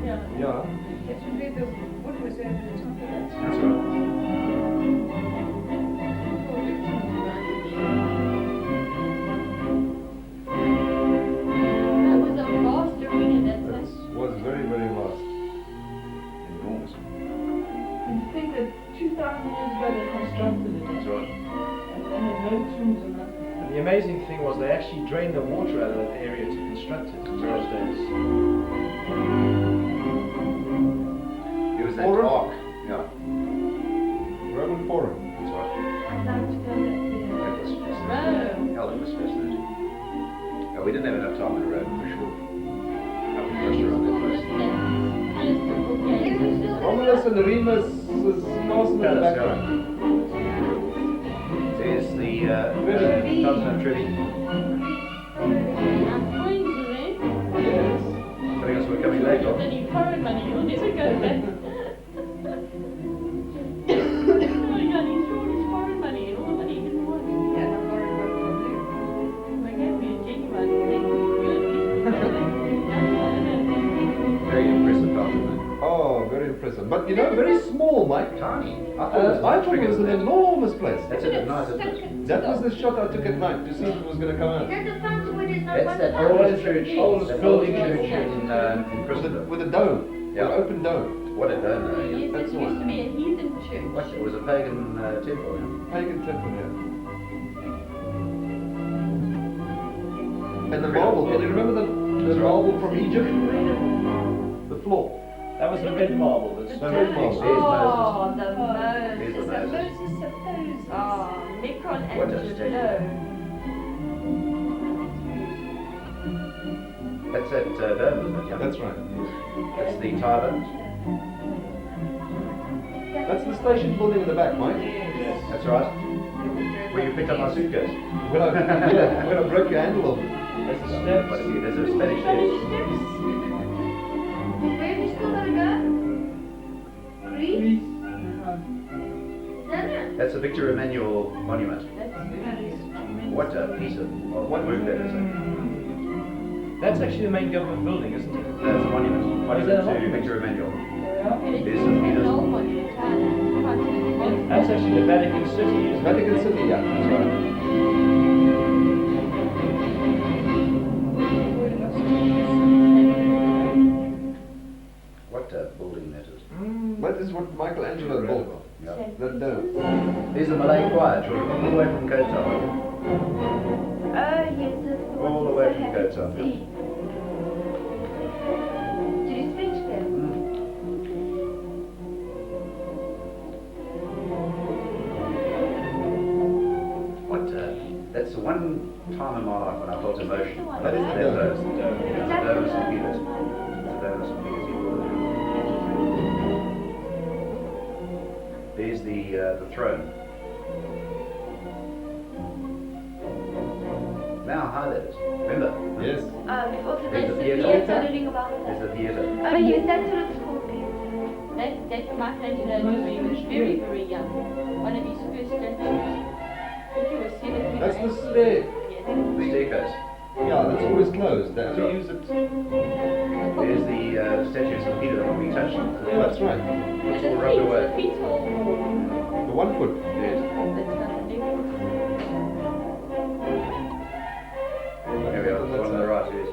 Yeah. Yeah. That's where the wood was over the top of it. That's right. That was a vast arena, That that's was very, very vast. Enormous. And you think that 2,000 years ago they constructed it. That's right. And they had no tombs and nothing. And the amazing thing was they actually drained the water out of that area to construct it in those days. It was that Forum? ark. Yeah. Roman Forum. That's right. I'd like to go back That was Rome. fascinating. Hell, it was fascinating. We didn't have enough time on the road, for sure. Up and rushed around that place. Romulus and Remus is castle in the Palace, back. yeah. There's the Fountain of Trevi. Yes. Telling us we're coming late, Doc. Then you foreign money, you'll never go back. Oh my god, he's drawn his foreign money and all the money he didn't want. Yeah, and I borrowed one from you. They gave me a genuine thing. Good. Very impressive fountain. Oh, very impressive. But you know, very small, Mike. Tiny. I thought it was an enormous place. That's it at night, isn't it? That was the shot I took at night to see if it was going to come out. Is that the fountain where there's no That's one that left? old church. Oldest That building old church church. in Christendom. With a dome. Yeah. With an open dome. What a dome, though. Yes, Yeah. it used to be a heathen church. What? It was a pagan temple. Yeah. Pagan temple, yeah. And the marble, can you remember the marble from Egypt? The floor. That was the red marble. That's The red marble. Oh, the There's Moses. the Is that Moses. Moses of Moses? Oh, What a Michelangelo. That's that dome, isn't it? Yeah. That's right. That's the Tyler. That's the station building in the back, Mike. That's right. Where you picked up my suitcase. When I broke your handle off. That's the steps. But there's a Spanish steps. Where have you still gotta go? Greece? Greece. Is that it? That's the Victor Emmanuel Monument. What a piece of, what work that is. That's actually the main government building, isn't it? That's a monument. Is that a Monument to monument? Victor Emmanuel. Yeah. There's some Venus. An old monument, And That's actually the Vatican City, isn't it? Vatican City, yeah, that's right. What building that is? That is what Michelangelo built. Yeah. That dome. There's the Malay choir, children, all the way from Koh Tao. Oh, yes, that's the one All the you way so from happy Koh to Tao. see. Did you speak to them? That's the one time in my life when I felt emotion. That is the dome. It's the dome of St. Peter's. It's the dome of St. Peter's. There's the throne. Now how high that is. Remember? Yes. Also There's there's the the theatre. theatre learning about There's that. the theatre. Oh, yes, that's what it's called, Peter. That's Michelangelo when he was very, very young. One of his first statues. I think he was 17 or That's the 18. stair. Yes. The staircase. Yeah, that's always closed. They only use it. There's the statue of St. Peter that we touched. That's right. And all rubbed away. the feet all The 1 foot. Yes. that's not the difference. Here we are, the one on the right, yes.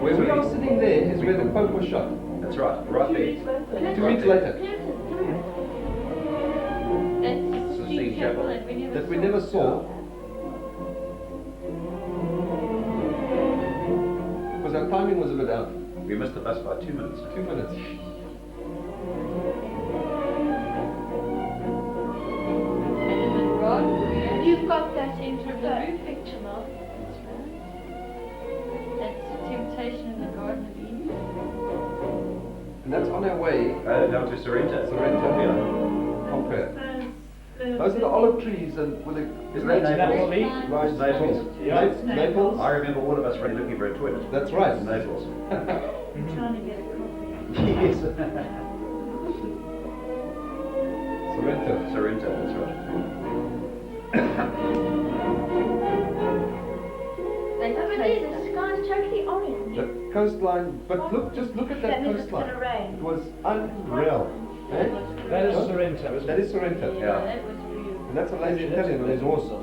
Where we are sitting there is where the Pope was shot. That's right, right there. 2 weeks later. That's Sistine Sistine Chapel. Chapel and we never That we never saw. Because our timing was a bit out. We missed the bus by 2 minutes. 2 minutes. And in the rod, You've got that in the the roof picture now. That's right. That's the temptation in the Garden of Eden. And that's on our way. Down to Sorrento. Sorrento. Yeah. Pompeii. Those are the olive trees and with the... Isn't that Naples? Right, Naples. Yeah. Naples. I remember all of us running looking for a toilet. That's right. In Naples. Trying to get a copy. Yes. Sorrento. Sorrento, that's right. They Over place there, them. the sky's totally orange. The coastline, but look, just look at that That means it's coastline. gonna rain. It was unreal. Eh? That is Huh? Sorrento, isn't That it? is Sorrento. Yeah. That was beautiful. And that's a lazy Italian on his horse. All Oh.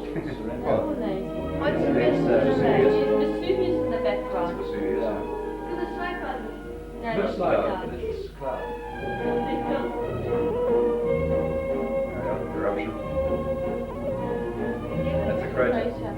lazy. What's the It's, rest of the Vesuvius. rain? Vesuvius in the That's background. Vesuvius. Yeah. Because it's like on No, Looks it's like cloud. it, but it's cloud. Eruption. That's a crater.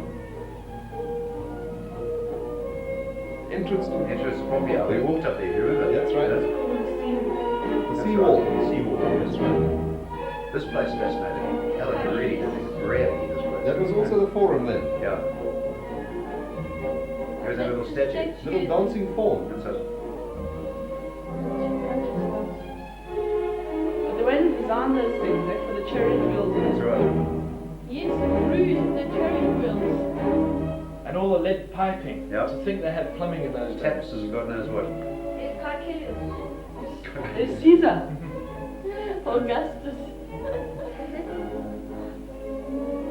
Entrance to Entrance from here. We walked up there, you remember? That's right. That's the right, seawall. the seawall, that's right. This place is fascinating. Helen really did gravity, this place. That was also the forum then. Yeah. There's that little statue. Little dancing fawn. That's it. The way they design those things, like for the chariot wheels. That's right. Yes, the cruise and the chariot wheels. And all the lead piping. Yeah. To think they had plumbing in those days. Taps as God knows what. It's Caecilius. There's Caesar. Augustus.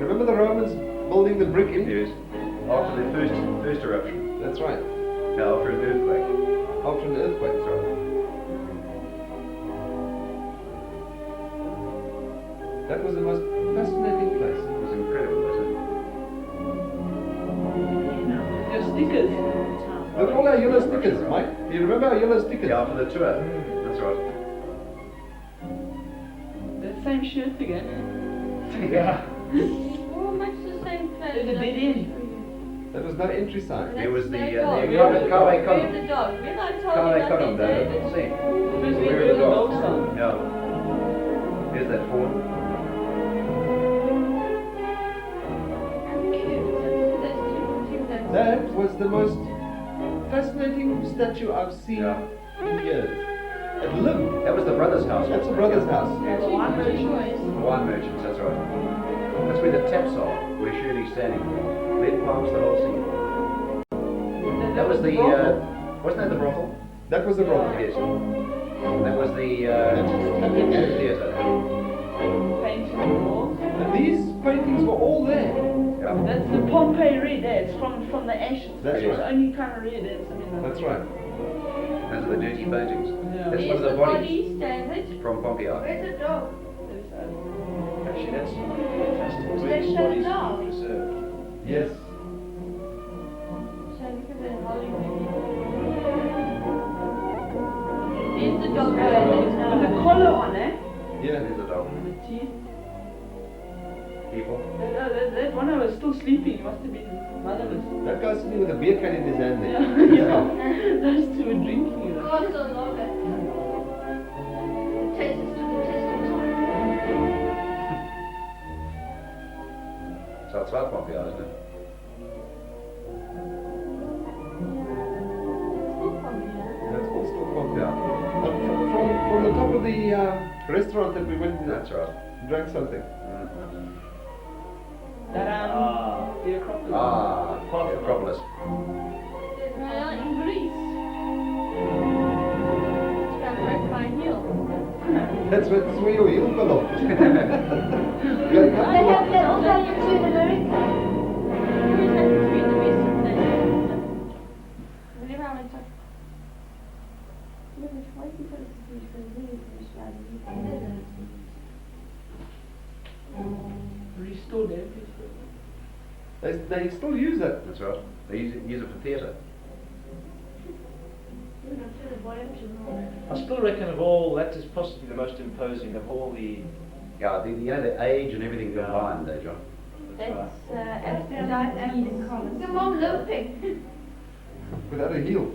Remember the Romans building the brick in? Yes. After the first eruption. That's right. No, after an earthquake. After an earthquake. That's right. That was the most fascinating place. It was incredible, wasn't it? Your stickers. Look at all our yellow stickers, Mike. Do you remember our yellow stickers? Yeah, after the tour. That's right. That same shirt again. Yeah. All much the same place. There's a dead end. There was no entry sign. There was the dog. Kawe Where's Kono. the dog? When I told Kawe you about Kono, that, the David. scene. First we Where heard the the dog? dog sound. Yeah. Here's that fawn. That was the most fascinating statue I've seen Yeah. in years. It lived. That was the brother's house. That's the brother's house. Yes. The wine merchant. The wine merchants, that's right. That's where the taps are, where Shirley's standing. Lead pipes, the whole scene. That was the, brothel. wasn't that the brothel? That was the brothel. Yes. That was the theatre. Painting on the walls. And these paintings were all there. Yeah. That's the Pompeii red. It's from the ashes. That's It's right. only kind of red. It's, I mean, That's right. Those are the dirty paintings. Yeah. That's Here's one of the the bodies bodies, David. from Pompeii. Where's the dog? Actually, that's fantastic. Where they these show bodies now? are preserved. Yes. So look at the Hollywood. Here's the dog. With the collar on, eh? Yeah. There's the dog. And the teeth. People. That one I was still sleeping. It must have been motherless. That guy's sitting with a beer can in his hand there. Yeah. Those two were drinking. You know. God, so love it. Taste us to the test of time. So it's like Pompeii, isn't it? That's all still Pompeii. Yeah. From the top of the restaurant that we went to, That's right. drank something. Ta-da! The Acropolis. Ah, the Acropolis. Well, in Greece. It's kind of like Pine Hill. That's where your heel belongs. They have that also in America. Where's that between the Western places? Whenever I went to... Look, why do you put it to the Restored everything. They still use that. That's right. They use it for theatre. I still reckon of all, that is possibly the most imposing of all the... Yeah, you know, the age and everything Yeah. combined there, John. That's Aphrodite. The mom limping. Without a heel.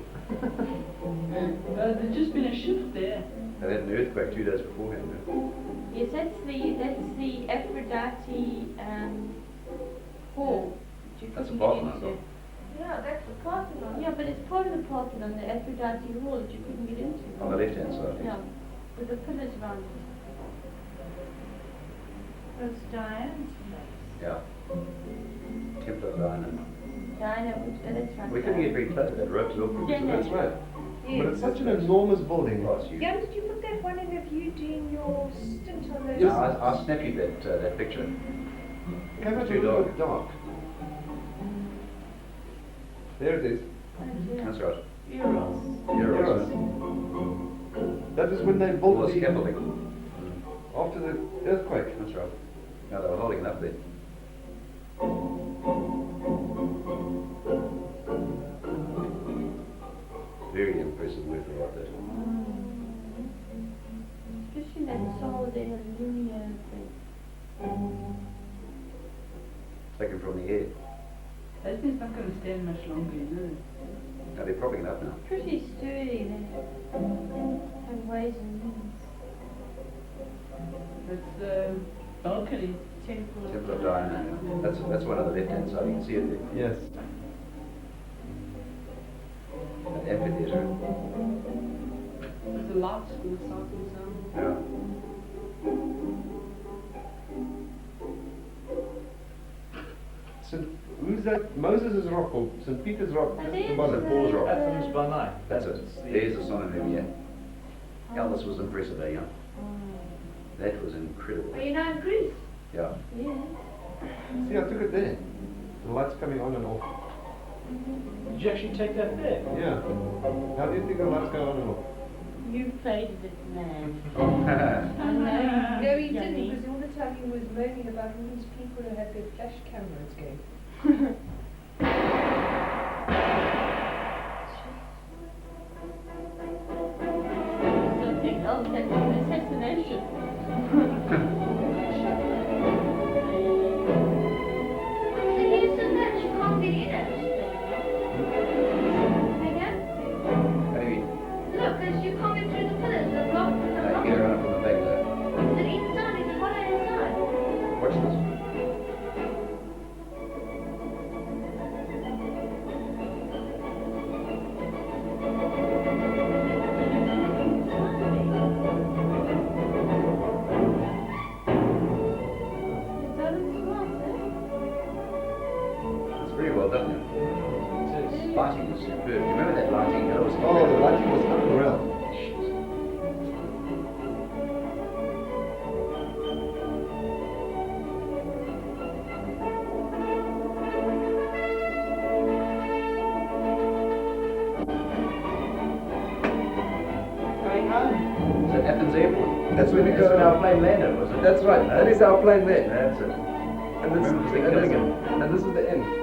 There's just been a shift there. They had an earthquake 2 days beforehand. Yes, that's the Aphrodite hall. that you That's a couldn't get Parthenon, into. though. Yeah, that's the Parthenon. Yeah, but it's part of the Parthenon, the Aphrodite hall that you couldn't get into. On the left-hand side. Yeah, with the pillars around it. That's Diane's place. Yeah. Temple of Diana. Diana, that's right. We couldn't get very close to that rope walk. Yeah, That's right. Yes. But it's such an enormous building. Oh, it's huge. Yeah, did you put that one in of you doing your stint on those? No, I'll snap you that picture. Come out Too a little bit dark. There it is. That's right. Eros. Eros. That is when they All built the the scaffolding. after the earthquake. That's right. No, they were holding it up there. Very impressive work right there. Especially that solid aluminium thing. Taken from the air. That thing's not going to stand much longer, you know. Now they're propping it up now. Pretty sturdy then. And ways and means. That's the balcony. Temple Temple of Diana. That's one on the left-hand side. You can see it there. Yes. An amphitheatre. There's the lights from the south and south. Yeah. Who's that? Moses' Rock or St. Peter's Rock? I Just think above St. it. Paul's Rock. Athens by night. That's it. There's the sun and Lumiere. Elvis was impressive, eh, yeah? That was incredible. Are you now in Greece? Yeah. Yeah. See, I took it there. The lights coming on and off. Did you actually take that there? Yeah. How do you think the lights go on and off? You played it, man. No, he didn't, Yummy. because all the time he was moaning about all these people who had their flash cameras going. Something else that was an assassination. What's the use of that? You can't get in it. Again? How do you mean? Look, as you can't get through the pillars. They're blocked. They're Get blocked. around from the back there. Is it inside? Is it hollow inside? Watch this. Is that in smart, It's very well done. Yeah. It is. Lighting is superb. You remember that lighting? That was Oh, the lighting was unreal. Evans Airport. That's where we That's go. when our plane landed, was it? That's right. That is our plane there. That's it. And this, Remember the big and this, Gilligan? and this is the end.